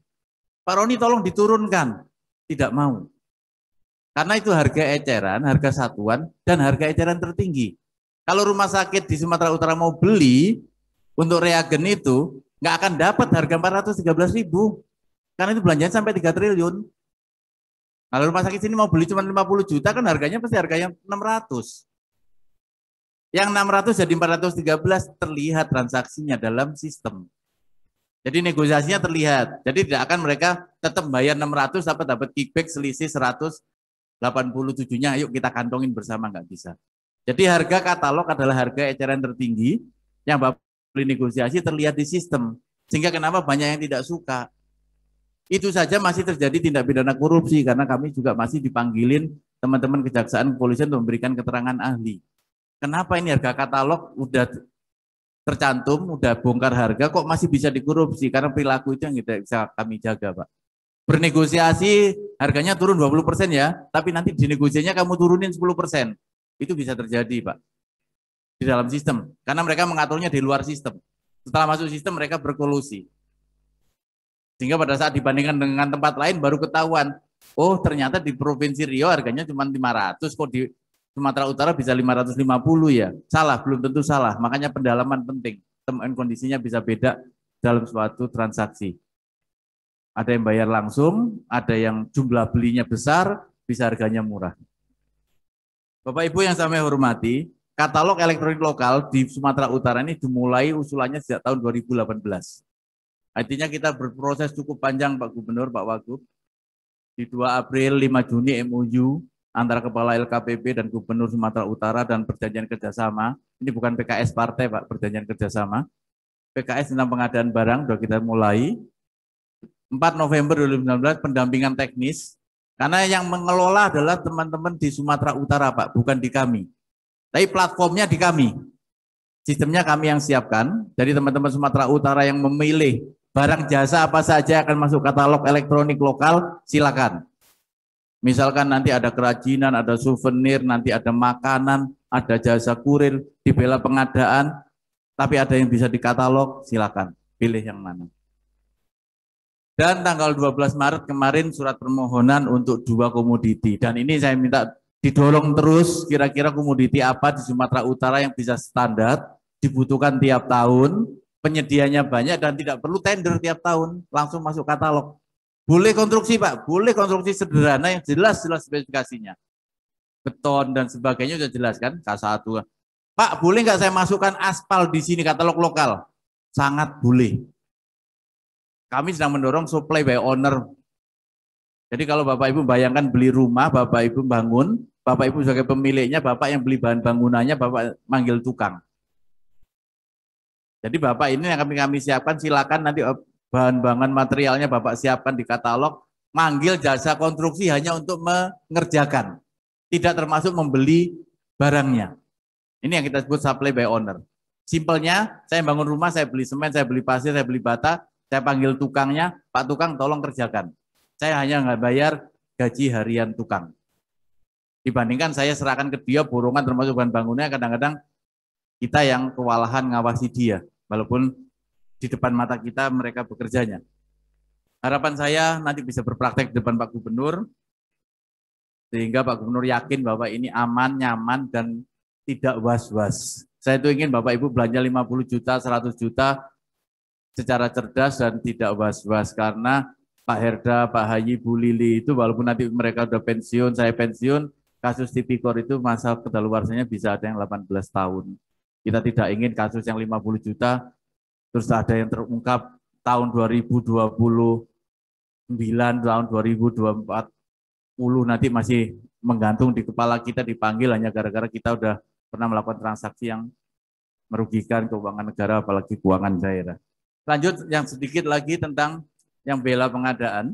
Pak Roni tolong diturunkan. Tidak mau. Karena itu harga eceran, harga satuan, dan harga eceran tertinggi. Kalau rumah sakit di Sumatera Utara mau beli untuk reagen itu, nggak akan dapat harga 413.000. Karena itu belanjaan sampai 3 triliun. Kalau rumah sakit sini mau beli cuma 50 juta, kan harganya pasti harga yang 600. Yang 600 jadi 413 terlihat transaksinya dalam sistem. Jadi negosiasinya terlihat. Jadi tidak akan mereka tetap bayar 600 dapat kickback selisih 187-nya, yuk kita kantongin bersama, nggak bisa. Jadi harga katalog adalah harga eceran tertinggi yang Bapak beli negosiasi terlihat di sistem. Sehingga kenapa banyak yang tidak suka. Itu saja masih terjadi tindak pidana korupsi karena kami juga masih dipanggilin teman-teman kejaksaan kepolisian untuk memberikan keterangan ahli. Kenapa ini harga katalog udah tercantum, udah bongkar harga, kok masih bisa dikorupsi? Karena perilaku itu yang tidak bisa kami jaga, Pak. Bernegosiasi harganya turun 20% ya, tapi nanti di negosiasinya kamu turunin 10%. Itu bisa terjadi, Pak. Di dalam sistem. Karena mereka mengaturnya di luar sistem. Setelah masuk sistem mereka berkolusi. Sehingga pada saat dibandingkan dengan tempat lain baru ketahuan, oh ternyata di Provinsi Riau harganya cuma 500, kok di Sumatera Utara bisa 550 ya. Salah, belum tentu salah. Makanya pendalaman penting. Term and kondisinya bisa beda dalam suatu transaksi. Ada yang bayar langsung, ada yang jumlah belinya besar, bisa harganya murah. Bapak Ibu yang saya hormati, katalog elektronik lokal di Sumatera Utara ini dimulai usulannya sejak tahun 2018. Artinya kita berproses cukup panjang Pak Gubernur, Pak Wagub. Di 2 April, 5 Juni MOU, antara Kepala LKPP dan Gubernur Sumatera Utara dan perjanjian kerjasama. Ini bukan PKS partai Pak, perjanjian kerjasama. PKS tentang pengadaan barang sudah kita mulai. 4 November 2019 pendampingan teknis, karena yang mengelola adalah teman-teman di Sumatera Utara Pak, bukan di kami. Tapi platformnya di kami. Sistemnya kami yang siapkan, jadi teman-teman Sumatera Utara yang memilih barang jasa apa saja akan masuk katalog elektronik lokal, silakan. Misalkan nanti ada kerajinan, ada souvenir, nanti ada makanan, ada jasa kurir, di bela pengadaan, tapi ada yang bisa dikatalog, silakan. Pilih yang mana. Dan tanggal 12 Maret kemarin surat permohonan untuk 2 komoditi. Dan ini saya minta didorong terus, kira-kira komoditi apa di Sumatera Utara yang bisa standar, dibutuhkan tiap tahun, penyedianya banyak dan tidak perlu tender tiap tahun, langsung masuk katalog. Boleh konstruksi Pak, boleh konstruksi sederhana yang jelas-jelas spesifikasinya. Beton dan sebagainya sudah jelas kan, K1. Pak, boleh nggak saya masukkan aspal di sini katalog lokal? Sangat boleh. Kami sedang mendorong supply by owner. Jadi kalau Bapak Ibu bayangkan beli rumah, Bapak Ibu bangun, Bapak Ibu sebagai pemiliknya, Bapak yang beli bahan bangunannya, Bapak manggil tukang. Jadi Bapak ini yang kami siapkan, silakan nanti bahan-bahan materialnya Bapak siapkan di katalog, manggil jasa konstruksi hanya untuk mengerjakan, tidak termasuk membeli barangnya. Ini yang kita sebut supply by owner. Simpelnya, saya bangun rumah, saya beli semen, saya beli pasir, saya beli bata, saya panggil tukangnya, Pak Tukang tolong kerjakan. Saya hanya nggak bayar gaji harian tukang. Dibandingkan saya serahkan ke dia borongan termasuk bahan bangunnya, kadang-kadang kita yang kewalahan ngawasi dia, walaupun di depan mata kita mereka bekerjanya. Harapan saya nanti bisa berpraktek di depan Pak Gubernur, sehingga Pak Gubernur yakin bahwa ini aman, nyaman, dan tidak was-was. Saya itu ingin Bapak Ibu belanja 50 juta, 100 juta secara cerdas dan tidak was-was, karena Pak Herda, Pak Haji, Bu Lili itu walaupun nanti mereka udah pensiun, saya pensiun, kasus Tipikor itu masa kedaluarsanya bisa ada yang 18 tahun. Kita tidak ingin kasus yang 50 juta, terus ada yang terungkap tahun 2029, tahun 2024, nanti masih menggantung di kepala kita, dipanggil hanya gara-gara kita udah pernah melakukan transaksi yang merugikan keuangan negara, apalagi keuangan daerah. Lanjut yang sedikit lagi tentang yang bela pengadaan.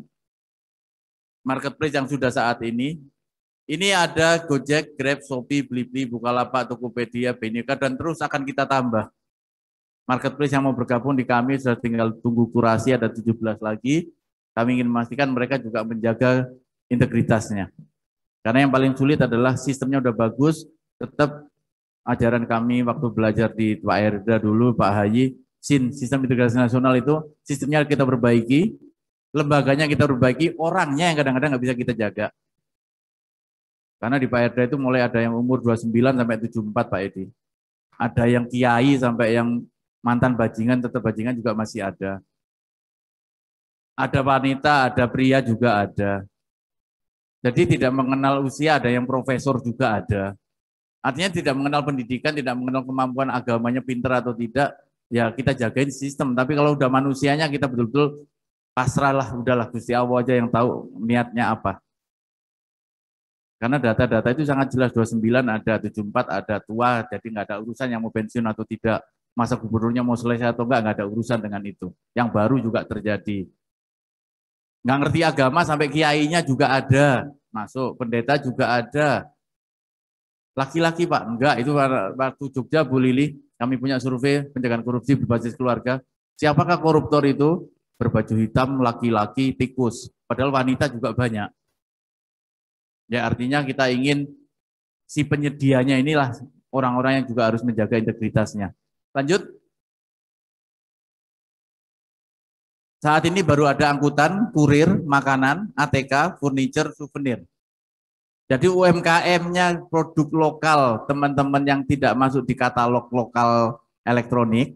Marketplace yang sudah saat ini ada Gojek, Grab, Shopee, Blibli, Bukalapak, Tokopedia, Beneka, dan terus akan kita tambah. Marketplace yang mau bergabung di kami sudah tinggal tunggu kurasi, ada 17 lagi. Kami ingin memastikan mereka juga menjaga integritasnya. Karena yang paling sulit adalah sistemnya udah bagus, tetap ajaran kami waktu belajar di Pak Herda dulu, Pak Haji, sistem integrasi nasional itu sistemnya kita perbaiki, lembaganya kita perbaiki, orangnya yang kadang-kadang nggak bisa kita jaga. Karena di Pak Herda itu mulai ada yang umur 29 sampai 74 Pak Edi. Ada yang kiai sampai yang mantan bajingan, tetap bajingan juga masih ada. Ada wanita, ada pria juga ada. Jadi tidak mengenal usia, ada yang profesor juga ada. Artinya tidak mengenal pendidikan, tidak mengenal kemampuan agamanya pintar atau tidak, ya kita jagain sistem. Tapi kalau udah manusianya kita betul-betul pasrahlah, udahlah Gusti Allah aja yang tahu niatnya apa. Karena data-data itu sangat jelas, 29 ada, 74 ada, tua, jadi nggak ada urusan yang mau pensiun atau tidak. Masa gubernurnya mau selesai atau nggak ada urusan dengan itu. Yang baru juga terjadi. Nggak ngerti agama sampai kiainya juga ada, masuk, pendeta juga ada. Laki-laki Pak, enggak, itu waktu Jogja Bu Lili, kami punya survei pencegahan korupsi berbasis keluarga. Siapakah koruptor itu? Berbaju hitam, laki-laki, tikus. Padahal wanita juga banyak. Ya artinya kita ingin si penyedianya inilah orang-orang yang juga harus menjaga integritasnya. Lanjut. Saat ini baru ada angkutan, kurir, makanan, ATK, furniture, souvenir. Jadi UMKM-nya produk lokal, teman-teman yang tidak masuk di katalog lokal elektronik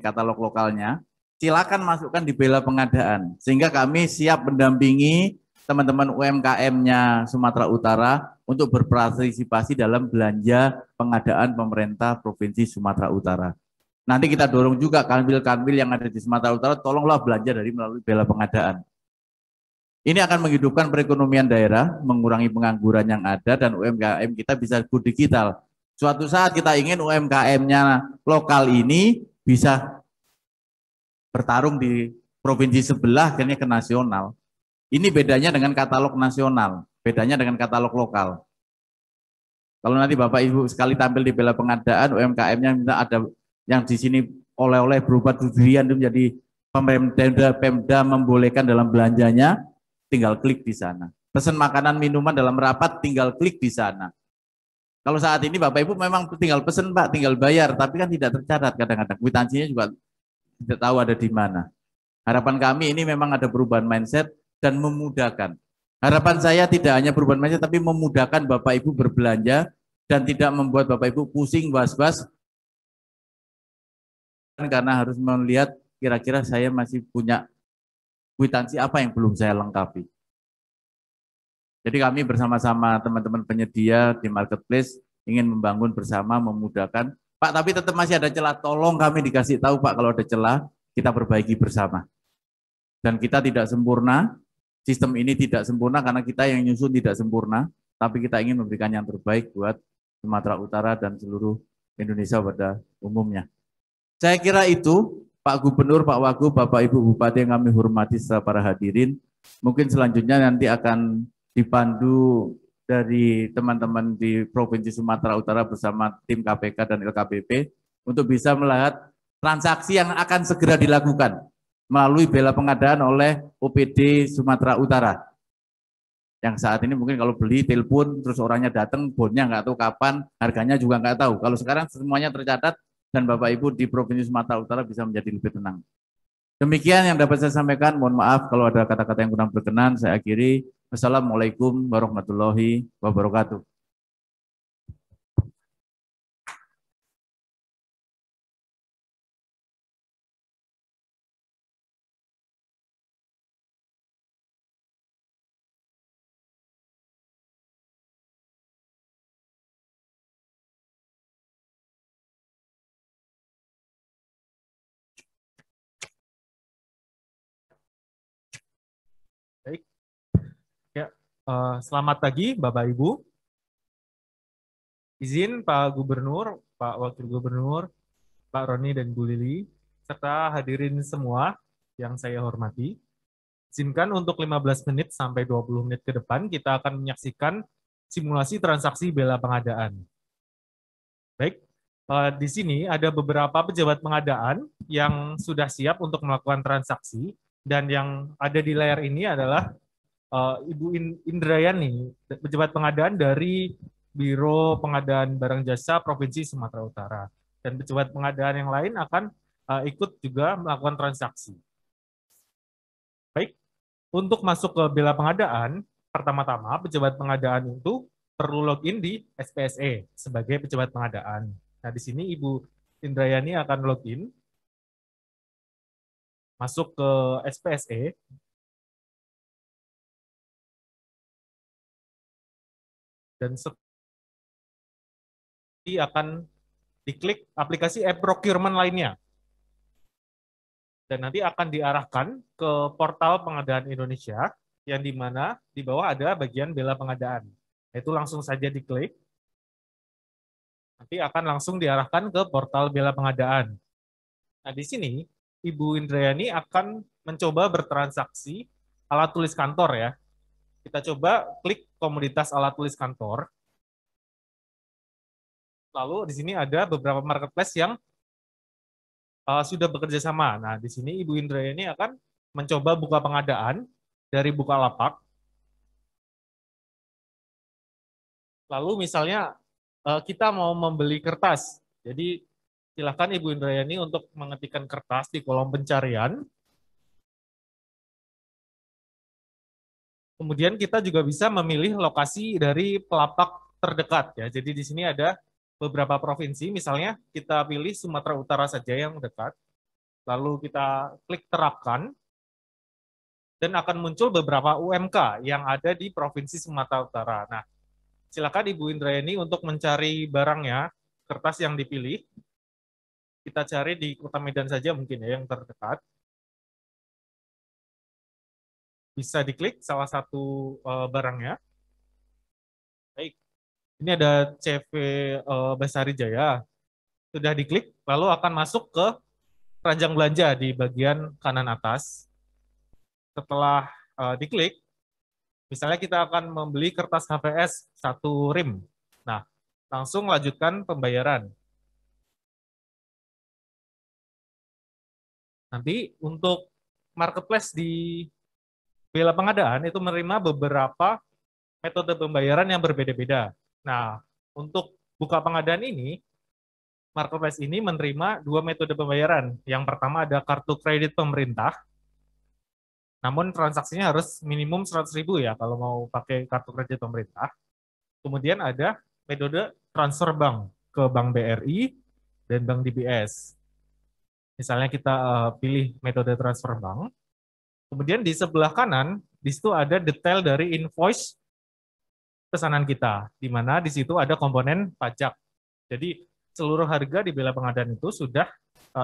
katalog lokalnya, silakan masukkan di bela pengadaan. Sehingga kami siap mendampingi teman-teman UMKM-nya Sumatera Utara untuk berpartisipasi dalam belanja pengadaan pemerintah Provinsi Sumatera Utara. Nanti kita dorong juga kanwil-kanwil yang ada di Sumatera Utara, tolonglah belanja dari melalui bela pengadaan. Ini akan menghidupkan perekonomian daerah, mengurangi pengangguran yang ada, dan UMKM kita bisa go digital. Suatu saat kita ingin UMKM-nya lokal ini bisa bertarung di provinsi sebelah, akhirnya ke nasional. Ini bedanya dengan katalog nasional, bedanya dengan katalog lokal. Kalau nanti Bapak Ibu sekali tampil di bela pengadaan, UMKM-nya minta ada yang di sini oleh-oleh berupa durian itu menjadi Pemda membolehkan dalam belanjanya, tinggal klik di sana. Pesan makanan minuman dalam rapat, tinggal klik di sana. Kalau saat ini Bapak Ibu memang tinggal pesan Pak, tinggal bayar, tapi kan tidak tercatat kadang-kadang. Kwitansinya juga tidak tahu ada di mana. Harapan kami ini memang ada perubahan mindset dan memudahkan. Harapan saya tidak hanya perubahan mindset, tapi memudahkan Bapak Ibu berbelanja dan tidak membuat Bapak Ibu pusing, was-was, karena harus melihat kira-kira saya masih punya kwitansi apa yang belum saya lengkapi. Jadi kami bersama-sama teman-teman penyedia di marketplace ingin membangun bersama, memudahkan. Pak, tapi tetap masih ada celah, tolong kami dikasih tahu Pak kalau ada celah, kita perbaiki bersama. Dan kita tidak sempurna, sistem ini tidak sempurna karena kita yang nyusun tidak sempurna, tapi kita ingin memberikan yang terbaik buat Sumatera Utara dan seluruh Indonesia pada umumnya. Saya kira itu, Pak Gubernur, Pak Wagub, Bapak Ibu Bupati yang kami hormati serta para hadirin. Mungkin selanjutnya nanti akan dipandu dari teman-teman di Provinsi Sumatera Utara bersama tim KPK dan LKPP untuk bisa melihat transaksi yang akan segera dilakukan melalui bela pengadaan oleh OPD Sumatera Utara. Yang saat ini mungkin kalau beli telepon terus orangnya datang, bonnya nggak tahu kapan, harganya juga nggak tahu. Kalau sekarang semuanya tercatat dan Bapak Ibu di Provinsi Sumatera Utara bisa menjadi lebih tenang. Demikian yang dapat saya sampaikan. Mohon maaf kalau ada kata-kata yang kurang berkenan. Saya akhiri. Wassalamualaikum warahmatullahi wabarakatuh. Baik. Ya, selamat pagi Bapak Ibu. Izin Pak Gubernur, Pak Wakil Gubernur, Pak Roni dan Bu Lili, serta hadirin semua yang saya hormati. Izinkan untuk 15 menit sampai 20 menit ke depan kita akan menyaksikan simulasi transaksi bela pengadaan. Baik, di sini ada beberapa pejabat pengadaan yang sudah siap untuk melakukan transaksi dan yang ada di layar ini adalah Ibu Indrayani, pejabat pengadaan dari Biro Pengadaan Barang Jasa Provinsi Sumatera Utara. Dan pejabat pengadaan yang lain akan ikut juga melakukan transaksi. Baik, untuk masuk ke bela pengadaan, pertama-tama pejabat pengadaan itu perlu login di SPSE sebagai pejabat pengadaan. Nah, di sini Ibu Indrayani akan login, masuk ke SPSE, dan akan diklik aplikasi e-procurement lainnya. Dan nanti akan diarahkan ke portal pengadaan Indonesia, yang di mana di bawah ada bagian bela pengadaan. Itu langsung saja diklik. Nanti akan langsung diarahkan ke portal bela pengadaan. Nah, di sini Ibu Indrayani akan mencoba bertransaksi alat tulis kantor ya. Kita coba klik komoditas alat tulis kantor. Lalu di sini ada beberapa marketplace yang sudah bekerja sama. Nah, di sini Ibu Indrayani akan mencoba buka pengadaan dari Bukalapak. Lalu misalnya kita mau membeli kertas. Jadi silakan Ibu Indrayani untuk mengetikkan kertas di kolom pencarian. Kemudian kita juga bisa memilih lokasi dari pelapak terdekat ya. Jadi di sini ada beberapa provinsi, misalnya kita pilih Sumatera Utara saja yang dekat. Lalu kita klik terapkan dan akan muncul beberapa UMK yang ada di Provinsi Sumatera Utara. Nah, silakan Ibu Indrayani untuk mencari barangnya, kertas yang dipilih. Kita cari di Kota Medan saja mungkin ya yang terdekat. bisa diklik salah satu barangnya. Baik, ini ada CV Basari Jaya. Sudah diklik, lalu akan masuk ke keranjang belanja di bagian kanan atas. Setelah diklik, misalnya kita akan membeli kertas HVS 1 rim. Nah, langsung lanjutkan pembayaran. Nanti untuk marketplace di Bela Pengadaan itu menerima beberapa metode pembayaran yang berbeda-beda. Nah, untuk Buka Pengadaan ini, marketplace ini menerima 2 metode pembayaran. Yang pertama ada kartu kredit pemerintah, namun transaksinya harus minimum 100.000 ya kalau mau pakai kartu kredit pemerintah. Kemudian ada metode transfer bank ke Bank BRI dan Bank DBS. Misalnya kita pilih metode transfer bank, kemudian di sebelah kanan, di situ ada detail dari invoice pesanan kita, di mana di situ ada komponen pajak. Jadi seluruh harga di Bela Pengadaan itu sudah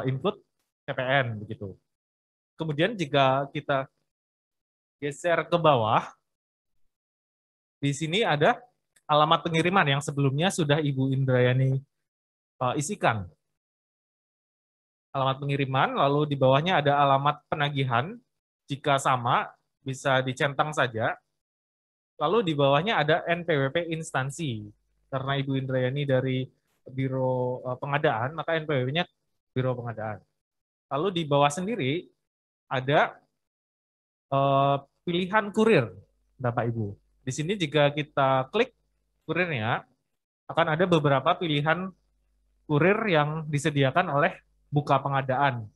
include PPN begitu. Kemudian jika kita geser ke bawah, di sini ada alamat pengiriman yang sebelumnya sudah Ibu Indrayani isikan. Alamat pengiriman, lalu di bawahnya ada alamat penagihan. Jika sama, bisa dicentang saja. Lalu di bawahnya ada NPWP instansi. Karena Ibu Indrayani dari Biro Pengadaan, maka NPWP-nya Biro Pengadaan. Lalu di bawah sendiri ada pilihan kurir, Bapak Ibu. Di sini jika kita klik kurirnya, akan ada beberapa pilihan kurir yang disediakan oleh Buka Pengadaan.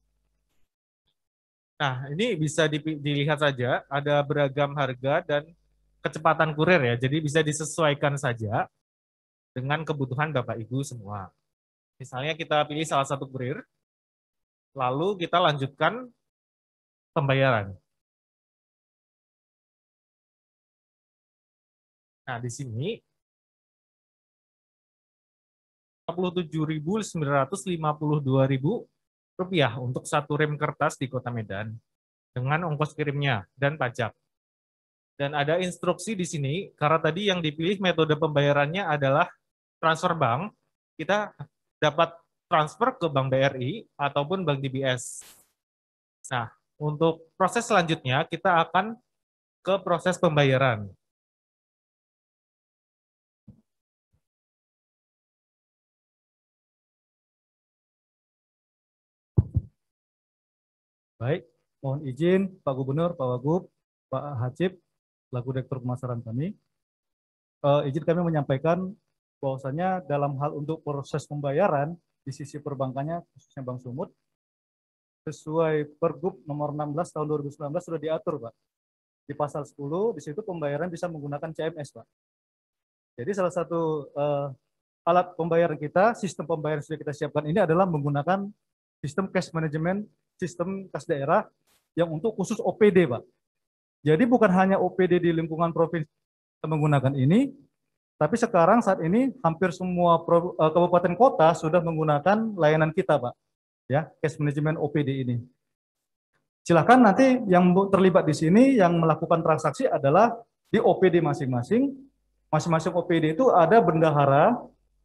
Nah, ini bisa dilihat saja, ada beragam harga dan kecepatan kurir ya, jadi bisa disesuaikan saja dengan kebutuhan Bapak Ibu semua. Misalnya kita pilih salah satu kurir, lalu kita lanjutkan pembayaran. Nah, di sini 47.952.000 rupiah untuk 1 rem kertas di Kota Medan dengan ongkos kirimnya dan pajak. Dan ada instruksi di sini, karena tadi yang dipilih metode pembayarannya adalah transfer bank, kita dapat transfer ke Bank BRI ataupun Bank DBS. Nah, untuk proses selanjutnya kita akan ke proses pembayaran. Baik, mohon izin Pak Gubernur, Pak Wagub, Pak Hacip, selaku Direktur Pemasaran kami. Izin kami menyampaikan bahwasanya dalam hal untuk proses pembayaran di sisi perbankannya, khususnya Bank Sumut, sesuai Pergub nomor 16 tahun 2019 sudah diatur, Pak. Di pasal 10, di situ pembayaran bisa menggunakan CMS, Pak. Jadi salah satu alat pembayaran kita, sistem pembayaran yang sudah kita siapkan ini adalah menggunakan sistem cash management, sistem kas daerah yang untuk khusus OPD, Pak. Jadi bukan hanya OPD di lingkungan provinsi menggunakan ini, tapi sekarang saat ini hampir semua kabupaten kota sudah menggunakan layanan kita, Pak. Ya, cash management OPD ini. Silakan nanti yang terlibat di sini yang melakukan transaksi adalah di OPD masing-masing. Masing-masing OPD itu ada bendahara,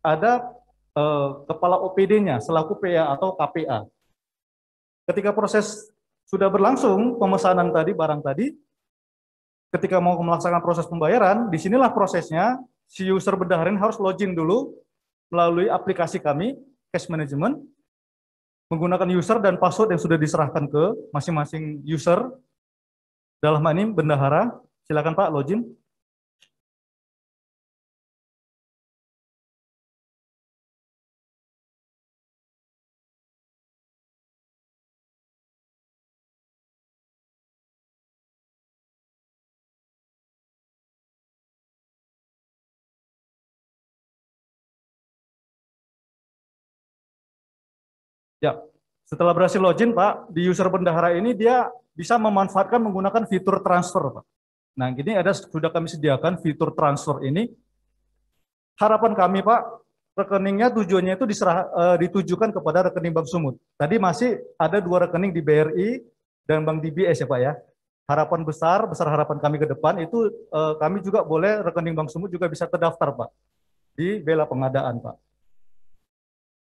ada kepala OPD-nya selaku PA atau KPA. Ketika proses sudah berlangsung pemesanan tadi, barang tadi, ketika mau melaksanakan proses pembayaran, disinilah prosesnya si user bendahara harus login dulu melalui aplikasi kami, Cash Management, menggunakan user dan password yang sudah diserahkan ke masing-masing user. Dalam hal ini bendahara, silakan Pak login. Ya, setelah berhasil login, Pak, di user bendahara ini dia bisa memanfaatkan menggunakan fitur transfer, Pak. Nah, ini sudah kami sediakan fitur transfer ini. Harapan kami, Pak, rekeningnya tujuannya itu ditujukan kepada rekening Bank Sumut. Tadi masih ada 2 rekening di BRI dan Bank DBS ya, Pak ya. harapan besar harapan kami ke depan itu kami juga boleh rekening Bank Sumut juga bisa terdaftar Pak di bela pengadaan Pak.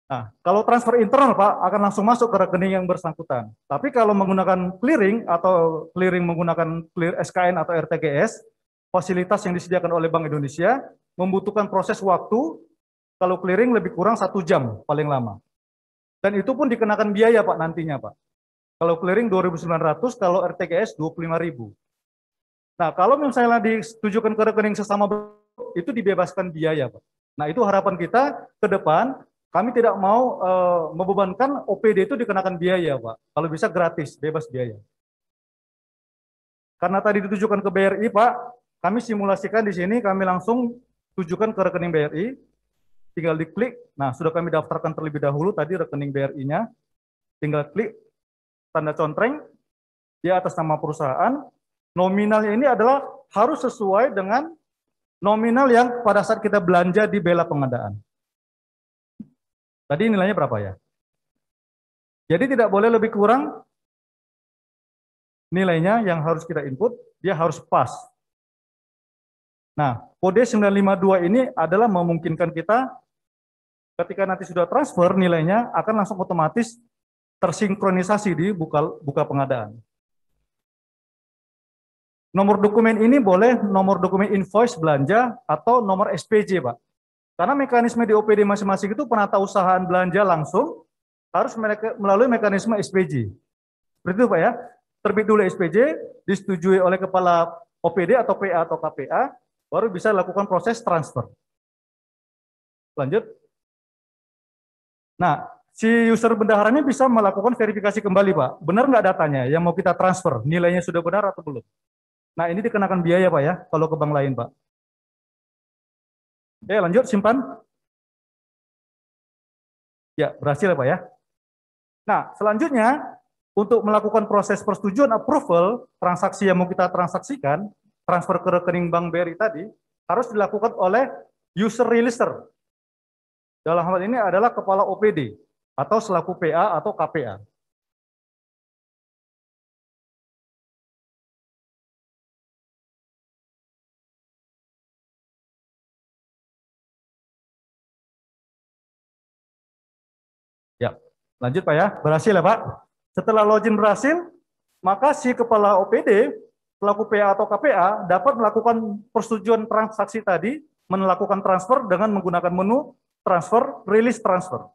Nah, kalau transfer internal Pak akan langsung masuk ke rekening yang bersangkutan. Tapi kalau menggunakan clearing atau clearing menggunakan SKN atau RTGS, fasilitas yang disediakan oleh Bank Indonesia membutuhkan proses waktu kalau clearing lebih kurang 1 jam paling lama. Dan itu pun dikenakan biaya Pak nantinya Pak. Kalau clearing 2.900, kalau RTGS 25.000. Nah, kalau misalnya ditujukan ke rekening sesama itu dibebaskan biaya Pak. Nah, itu harapan kita ke depan, kami tidak mau membebankan OPD itu dikenakan biaya Pak. Kalau bisa gratis, bebas biaya. Karena tadi ditujukan ke BRI Pak, kami simulasikan di sini, kami langsung tujukan ke rekening BRI, tinggal diklik. Nah, sudah kami daftarkan terlebih dahulu tadi rekening BRI-nya, tinggal klik tanda contreng di atas nama perusahaan. Nominalnya ini adalah harus sesuai dengan nominal yang pada saat kita belanja di bela pengadaan. Tadi nilainya berapa ya? Jadi tidak boleh lebih kurang nilainya yang harus kita input, dia harus pas. Nah, kode 952 ini adalah memungkinkan kita ketika nanti sudah transfer nilainya akan langsung otomatis tersinkronisasi di buka pengadaan. Nomor dokumen ini boleh nomor dokumen invoice belanja atau nomor SPJ, Pak. Karena mekanisme di OPD masing-masing itu penatausahaan belanja langsung harus melalui mekanisme SPJ. Seperti itu, Pak ya. Terbit dulu SPJ, disetujui oleh kepala OPD atau PA atau KPA, baru bisa lakukan proses transfer. Lanjut. Nah, si user bendaharanya bisa melakukan verifikasi kembali, Pak. Benar nggak datanya yang mau kita transfer? Nilainya sudah benar atau belum? Nah, ini dikenakan biaya, Pak ya, kalau ke bank lain, Pak. Oke, lanjut, simpan. Ya, berhasil ya, Pak ya. Nah, selanjutnya, untuk melakukan proses persetujuan approval, transaksi yang mau kita transaksikan, transfer ke rekening Bank BRI tadi, harus dilakukan oleh user releaser. Dalam hal ini adalah kepala OPD, atau selaku PA atau KPA. Ya, lanjut Pak ya, berhasil ya Pak. Setelah login berhasil, maka si kepala OPD, pelaku PA atau KPA dapat melakukan persetujuan transaksi tadi, melakukan transfer dengan menggunakan menu transfer, release transfer.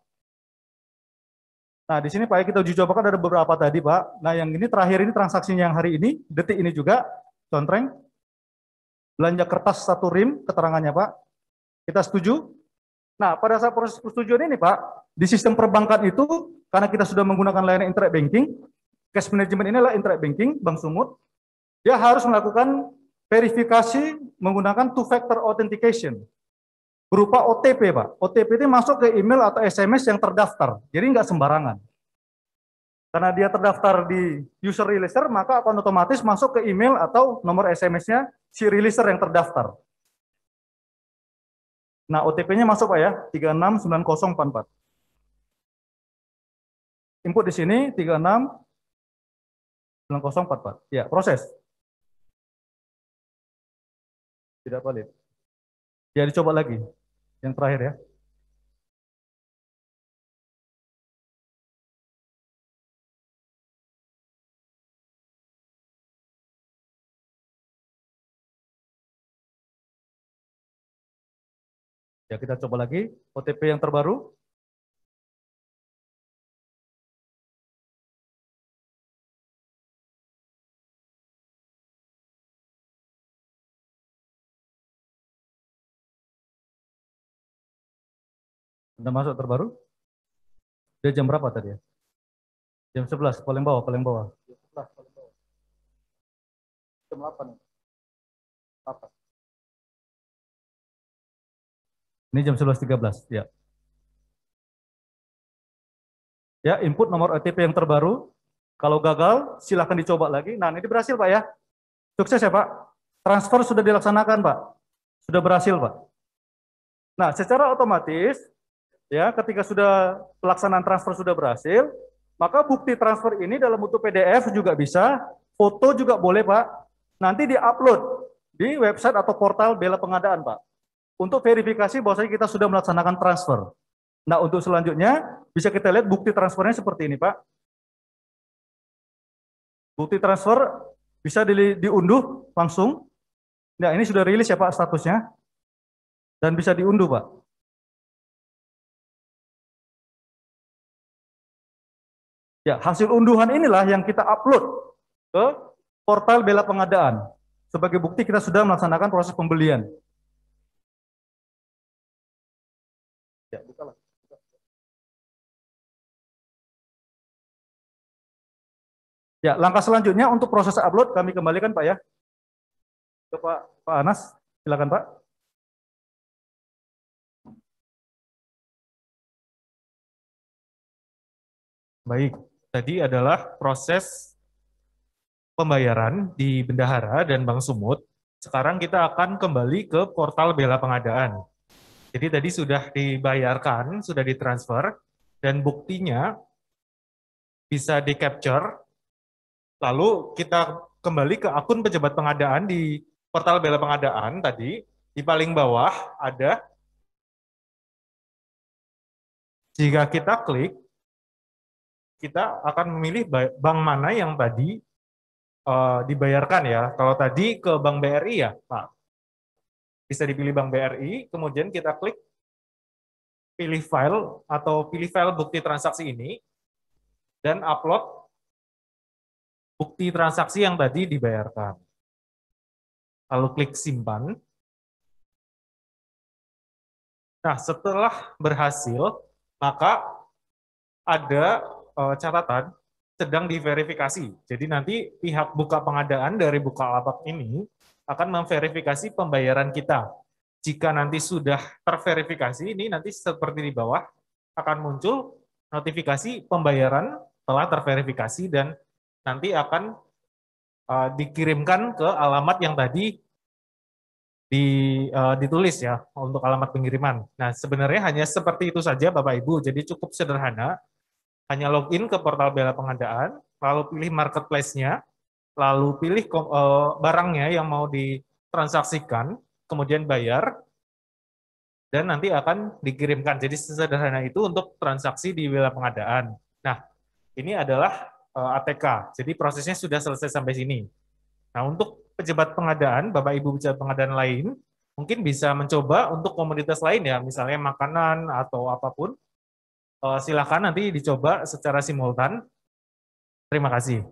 Nah, di sini Pak ya, kita uji cobakan ada beberapa tadi Pak. Nah, yang ini terakhir ini transaksinya yang hari ini, detik ini juga, contreng. Belanja kertas 1 rim, keterangannya Pak. Kita setuju. Nah, pada saat proses persetujuan ini Pak, di sistem perbankan itu, karena kita sudah menggunakan layanan internet banking, cash management ini adalah internet banking, Bank Sumut, dia harus melakukan verifikasi menggunakan two-factor authentication, berupa OTP Pak. OTP itu masuk ke email atau SMS yang terdaftar, jadi nggak sembarangan. Karena dia terdaftar di user releaser, maka akan otomatis masuk ke email atau nomor SMS-nya si releaser yang terdaftar. Nah, OTP-nya masuk Pak ya, 369044. Input di sini 369044. Ya, proses. Tidak valid. Ya, dicoba lagi. Yang terakhir ya. Ya, kita coba lagi. OTP yang terbaru. Sudah masuk terbaru? Dia jam berapa tadi ya? Jam 11, paling bawah, paling bawah. Jam 11, paling bawah. Jam 8. Apa? Ini jam 11.13, ya. Ya, input nomor OTP yang terbaru. Kalau gagal, silahkan dicoba lagi. Nah, ini berhasil Pak ya. Sukses ya Pak. Transfer sudah dilaksanakan Pak. Sudah berhasil Pak. Nah, secara otomatis, ya, ketika sudah pelaksanaan transfer sudah berhasil, maka bukti transfer ini dalam bentuk PDF juga bisa Foto juga boleh, Pak. Nanti di-upload di website atau portal Bela Pengadaan, Pak. Untuk verifikasi bahwasanya kita sudah melaksanakan transfer. Nah, untuk selanjutnya bisa kita lihat bukti transfernya seperti ini, Pak. Bukti transfer bisa diunduh langsung. Nah, ini sudah rilis ya, Pak, statusnya. Dan bisa diunduh, Pak. Ya, hasil unduhan inilah yang kita upload ke portal Bela Pengadaan. Sebagai bukti kita sudah melaksanakan proses pembelian. Ya, bukalah. Ya, langkah selanjutnya untuk proses upload kami kembalikan, Pak, ya. Ke Pak Anas, silakan, Pak. Baik, tadi adalah proses pembayaran di Bendahara dan Bank Sumut. Sekarang kita akan kembali ke portal Bela Pengadaan. Jadi tadi sudah dibayarkan, sudah ditransfer, dan buktinya bisa di-capture. Lalu kita kembali ke akun pejabat pengadaan di portal Bela Pengadaan tadi. Di paling bawah ada, jika kita klik, kita akan memilih bank mana yang tadi dibayarkan ya. Kalau tadi ke Bank BRI ya, Pak. Bisa dipilih Bank BRI, kemudian kita klik pilih file atau pilih file bukti transaksi ini, dan upload bukti transaksi yang tadi dibayarkan. Lalu klik simpan. Nah, setelah berhasil, maka ada catatan sedang diverifikasi. Jadi nanti pihak buka pengadaan dari Bukalapak ini akan memverifikasi pembayaran kita. Jika nanti sudah terverifikasi, ini nanti seperti di bawah akan muncul notifikasi pembayaran telah terverifikasi dan nanti akan dikirimkan ke alamat yang tadi ditulis ya untuk alamat pengiriman. Nah, sebenarnya hanya seperti itu saja Bapak Ibu, jadi cukup sederhana. Hanya login ke portal Bela Pengadaan, lalu pilih marketplace-nya, lalu pilih barangnya yang mau ditransaksikan, kemudian bayar, dan nanti akan dikirimkan. Jadi sesederhana itu untuk transaksi di Bela Pengadaan. Nah, ini adalah ATK, jadi prosesnya sudah selesai sampai sini. Nah, untuk pejabat pengadaan, Bapak Ibu pejabat pengadaan lain, mungkin bisa mencoba untuk komoditas lain ya, misalnya makanan atau apapun, silakan nanti dicoba secara simultan. Terima kasih.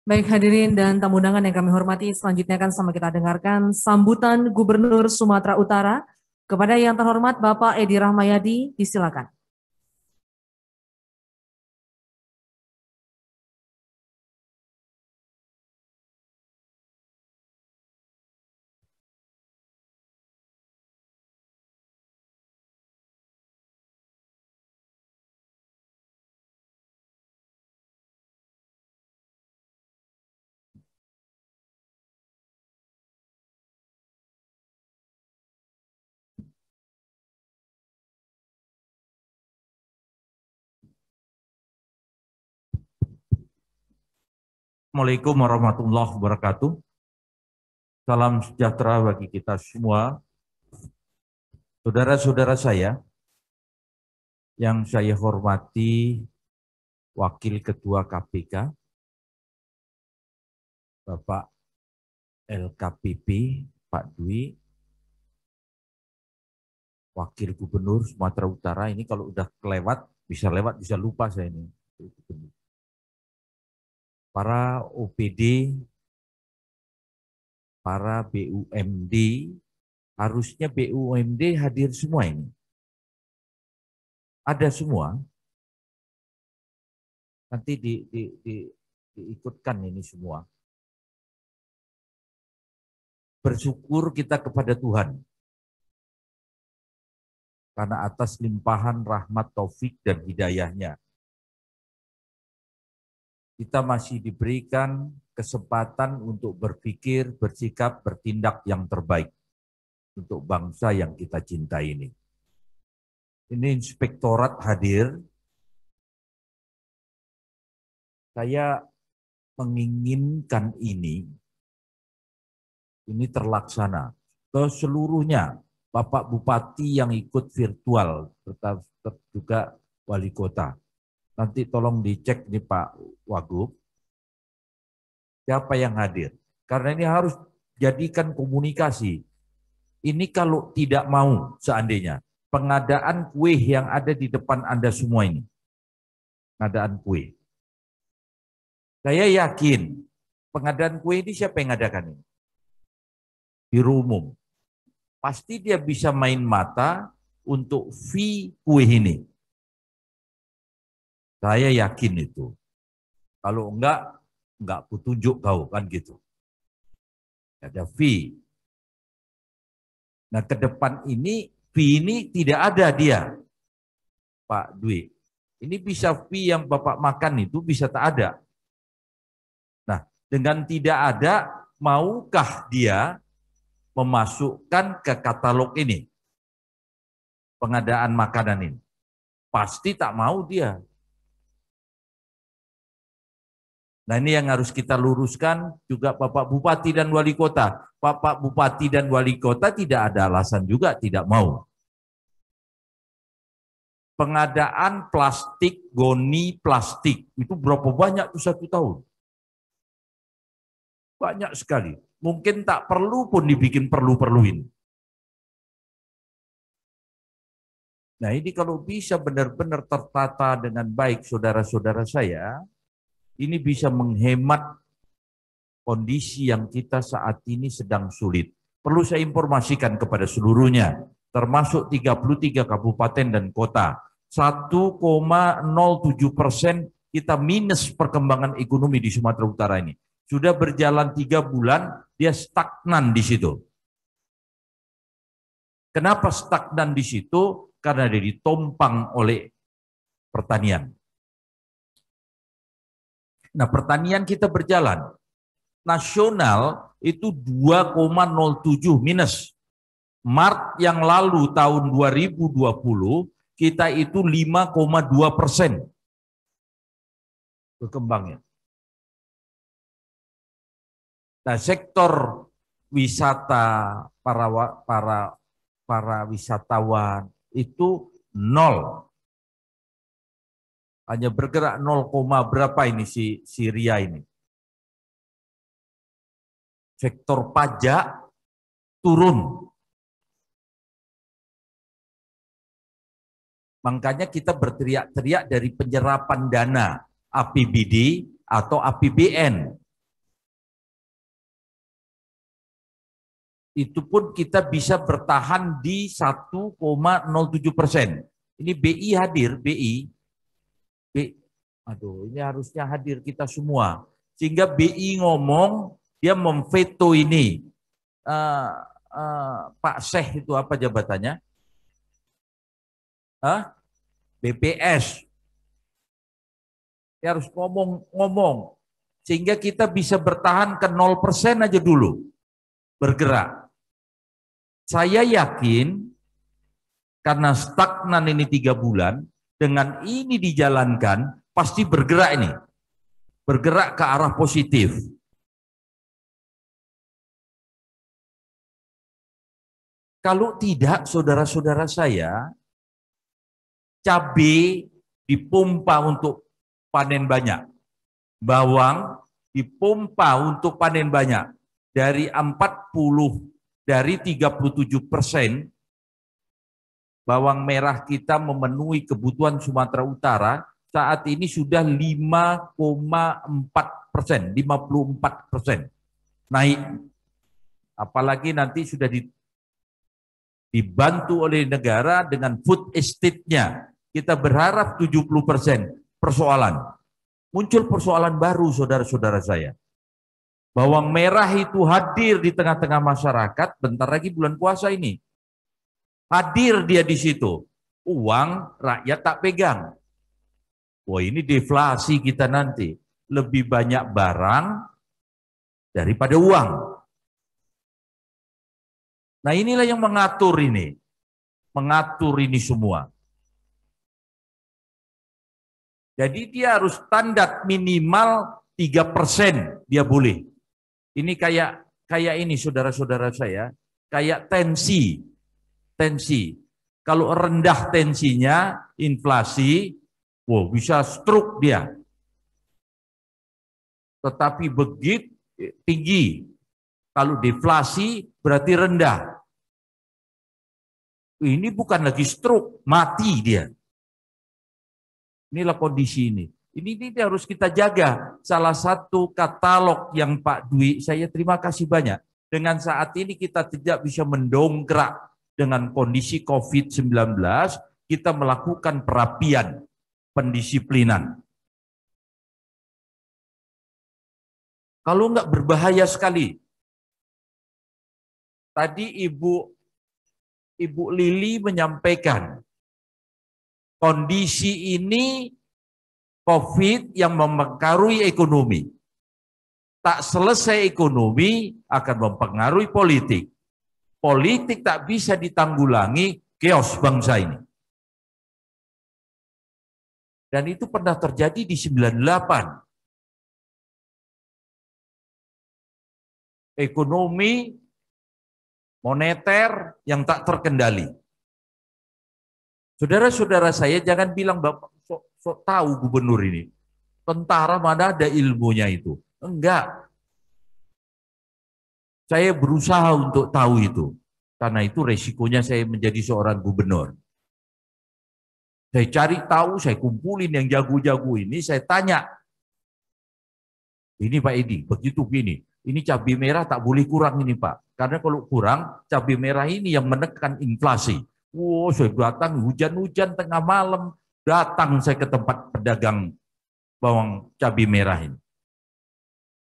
Baik hadirin dan tamu undangan yang kami hormati, selanjutnya akan sama kita dengarkan sambutan Gubernur Sumatera Utara kepada yang terhormat Bapak Edi Rahmayadi, disilakan. Assalamualaikum warahmatullahi wabarakatuh. Salam sejahtera bagi kita semua. Saudara-saudara saya, yang saya hormati Wakil Ketua KPK, Bapak LKPP, Pak Dwi, Wakil Gubernur Sumatera Utara, ini kalau udah lewat, bisa lupa saya ini. Para OPD, para BUMD, harusnya BUMD hadir semua ini. Ada semua. Nanti diikutkan ini semua. Bersyukur kita kepada Tuhan. Karena atas limpahan rahmat taufik dan hidayahnya. kita masih diberikan kesempatan untuk berpikir, bersikap, bertindak yang terbaik untuk bangsa yang kita cintai ini. Ini inspektorat hadir. Saya menginginkan ini terlaksana ke seluruhnya. Bapak Bupati yang ikut virtual, tetap juga Wali Kota. Nanti tolong dicek nih Pak Wagub, siapa yang hadir. Karena ini harus jadikan komunikasi. Ini kalau tidak mau seandainya, pengadaan kue yang ada di depan Anda semua ini. Pengadaan kue. Saya yakin pengadaan kue ini siapa yang ngadakan ini? Biro umum. Pasti dia bisa main mata untuk fee kue ini. Saya yakin itu. Kalau enggak kutunjuk kau, kan gitu. Ada fee. Nah, ke depan ini, fee ini tidak ada dia, Pak Dwi. Ini bisa fee yang Bapak makan itu bisa tak ada. Nah, dengan tidak ada, maukah dia memasukkan ke katalog ini pengadaan makanan ini? Pasti tak mau dia. Nah, ini yang harus kita luruskan juga Bapak Bupati dan Wali Kota. Bapak Bupati dan Wali Kota tidak ada alasan juga tidak mau. Pengadaan plastik, goni plastik, itu berapa banyak tuh 1 tahun? Banyak sekali. Mungkin tak perlu pun dibikin perlu-perluin. Nah, ini kalau bisa benar-benar tertata dengan baik saudara-saudara saya, ini bisa menghemat kondisi yang kita saat ini sedang sulit. Perlu saya informasikan kepada seluruhnya, termasuk 33 kabupaten dan kota. 1,07% kita minus perkembangan ekonomi di Sumatera Utara ini. Sudah berjalan 3 bulan, dia stagnan di situ. Kenapa stagnan di situ? Karena dia ditompang oleh pertanian. Nah, pertanian kita berjalan. Nasional itu 2,07 minus. Maret yang lalu tahun 2020 kita itu 5,2% berkembangnya. Nah, sektor wisata, para wisatawan itu 0. Hanya bergerak 0, berapa ini si Ria ini. Sektor pajak turun. Makanya kita berteriak-teriak dari penyerapan dana APBD atau APBN. Itu pun kita bisa bertahan di 1,07%. Ini BI hadir, BI. Aduh, ini harusnya hadir kita semua. Sehingga BI ngomong, dia memveto ini. Pak Syekh itu apa jabatannya? BPS. Dia harus ngomong. Sehingga kita bisa bertahan ke 0% aja dulu. Bergerak. Saya yakin karena stagnan ini 3 bulan, dengan ini dijalankan pasti bergerak ini. Bergerak ke arah positif. Kalau tidak, saudara-saudara saya, cabai dipompa untuk panen banyak. Bawang dipompa untuk panen banyak. Dari 37% bawang merah kita memenuhi kebutuhan Sumatera Utara, saat ini sudah 5,4%, 54%. Naik. Apalagi nanti sudah dibantu oleh negara dengan food estate-nya. Kita berharap 70% persoalan. Muncul persoalan baru saudara-saudara saya. Bawang merah itu hadir di tengah-tengah masyarakat, bentar lagi bulan puasa ini. Hadir dia di situ. Uang rakyat tak pegang. Wah, ini deflasi kita nanti. lebih banyak barang daripada uang. Nah inilah yang mengatur ini semua. Jadi dia harus standar minimal 3% dia boleh. Ini kayak ini saudara-saudara saya, kayak tensi. Kalau rendah tensinya, inflasi, bisa stroke dia. Tetapi begitu tinggi, kalau deflasi berarti rendah. Ini bukan lagi stroke, mati dia. Inilah kondisi ini. Ini harus kita jaga. Salah satu katalog yang Pak Dwi, saya terima kasih banyak. Dengan saat ini kita tidak bisa mendongkrak dengan kondisi COVID-19, kita melakukan perapian, pendisiplinan. Kalau enggak berbahaya sekali. Tadi Ibu Lili menyampaikan, kondisi ini COVID yang mempengaruhi ekonomi. Tak selesai ekonomi akan mempengaruhi politik. Politik tak bisa ditanggulangi chaos bangsa ini. Dan itu pernah terjadi di 98. Ekonomi moneter yang tak terkendali. Saudara-saudara saya jangan bilang Bapak sok tahu gubernur ini. Tentara mana ada ilmunya itu. Enggak. Saya berusaha untuk tahu itu. Karena itu resikonya saya menjadi seorang gubernur. Saya cari tahu, saya kumpulin yang jago-jago ini, saya tanya. Ini Pak Edi, begitu gini. Ini cabai merah tak boleh kurang ini Pak. Karena kalau kurang, cabai merah ini yang menekan inflasi. Saya datang hujan-hujan tengah malam. Datang saya ke tempat pedagang bawang cabai merah ini.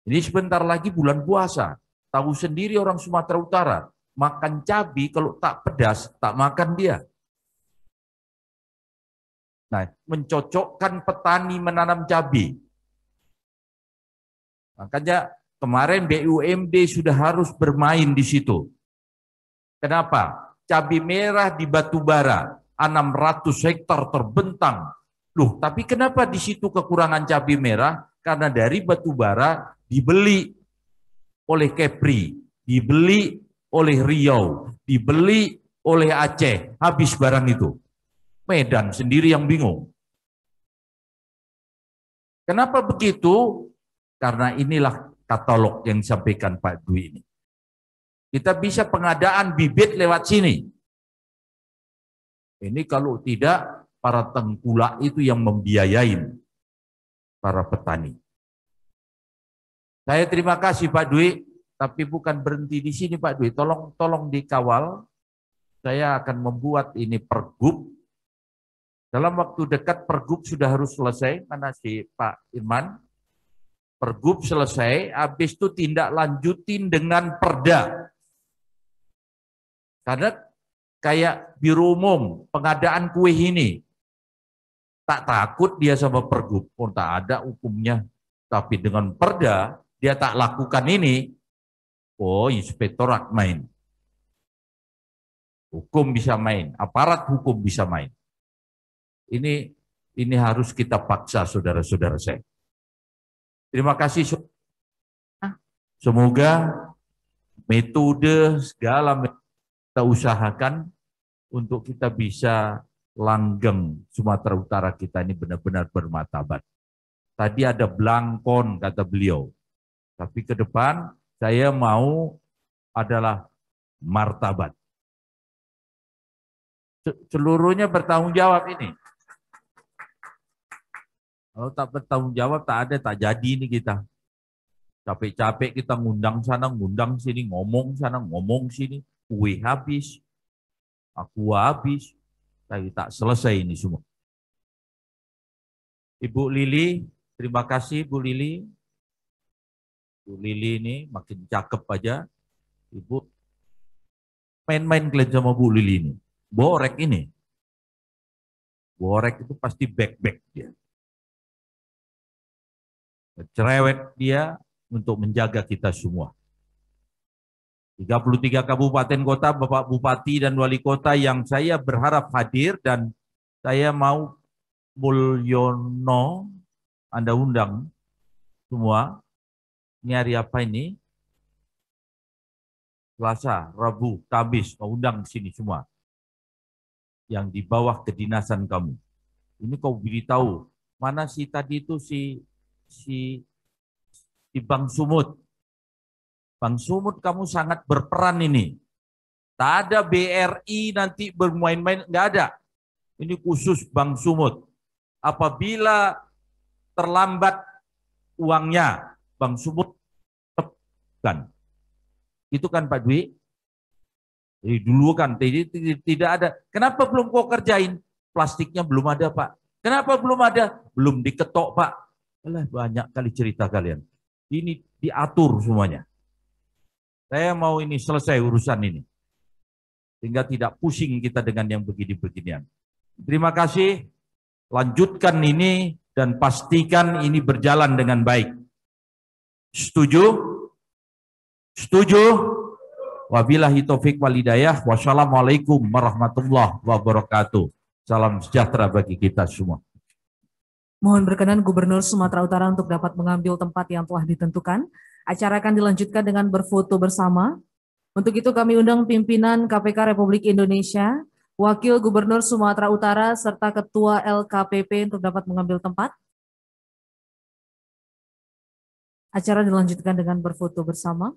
Ini sebentar lagi bulan puasa. Tahu sendiri orang Sumatera Utara. Makan cabai kalau tak pedas, tak makan dia. Nah, mencocokkan petani menanam cabai. Makanya kemarin BUMD sudah harus bermain di situ. Kenapa? Cabai merah di batubara, 600 hektar terbentang. Loh, tapi kenapa di situ kekurangan cabai merah? Karena dari batubara dibeli oleh Kepri, dibeli oleh Riau, dibeli oleh Aceh. Habis barang itu. Medan sendiri yang bingung. Kenapa begitu? Karena inilah katalog yang disampaikan Pak Dwi ini. Kita bisa pengadaan bibit lewat sini. Ini kalau tidak, para tengkulak itu yang membiayain para petani. Saya terima kasih Pak Dwi, tapi bukan berhenti di sini Pak Dwi. Tolong dikawal. Saya akan membuat ini pergub. Dalam waktu dekat pergub sudah harus selesai. Mana si Pak Irman? Pergub selesai, habis itu tindak lanjutin dengan perda. Karena kayak biro umum, pengadaan kue ini, tak takut dia sama pergub, tak ada hukumnya. Tapi dengan perda, dia tak lakukan ini, inspektorat main. Hukum bisa main, aparat hukum bisa main. Ini harus kita paksa saudara-saudara saya. Terima kasih. Semoga metode segala kita usahakan untuk kita bisa langgeng Sumatera Utara kita ini benar-benar bermartabat. Tadi ada belangkon kata beliau. Tapi ke depan saya mau adalah martabat. Seluruhnya bertanggung jawab ini. Kalau tak bertanggung jawab, tak jadi ini kita. Capek-capek kita ngundang sana, ngundang sini, ngomong sana, ngomong sini. Kue habis, aku habis. Tapi tak selesai ini semua. Ibu Lili, terima kasih Bu Lili. Bu Lili ini makin cakep aja. Ibu main-main kalian sama Bu Lili ini. Borek ini. Borek itu pasti back-back dia. cerewet dia untuk menjaga kita semua. 33 kabupaten kota, Bapak Bupati dan Wali Kota yang saya berharap hadir, dan saya mau Mulyono, Anda undang semua. Ini hari apa ini? Selasa, Rabu, Kamis, mau undang sini semua. Yang di bawah kedinasan kamu. Ini kau beritahu, mana si tadi itu si Bang Sumut. Bang Sumut, kamu sangat berperan ini. Tak ada BRI nanti bermain-main, nggak ada. Ini khusus Bang Sumut. Apabila terlambat uangnya, Bang Sumut tekan. Itu kan Pak Dwi? Jadi dulu kan tidak ada. Kenapa belum kau kerjain? Plastiknya belum ada, Pak. Kenapa belum ada? Belum diketok, Pak. Alah, banyak kali cerita kalian. Ini diatur semuanya. Saya mau ini selesai urusan ini. Sehingga tidak pusing kita dengan yang begini-beginian. Terima kasih. Lanjutkan ini dan pastikan ini berjalan dengan baik. Setuju? Setuju? Wabillahi taufik wal hidayah. Wassalamualaikum warahmatullahi wabarakatuh. Salam sejahtera bagi kita semua. Mohon berkenan Gubernur Sumatera Utara untuk dapat mengambil tempat yang telah ditentukan. Acara akan dilanjutkan dengan berfoto bersama. Untuk itu kami undang pimpinan KPK Republik Indonesia, Wakil Gubernur Sumatera Utara, serta Ketua LKPP untuk dapat mengambil tempat. Acara dilanjutkan dengan berfoto bersama.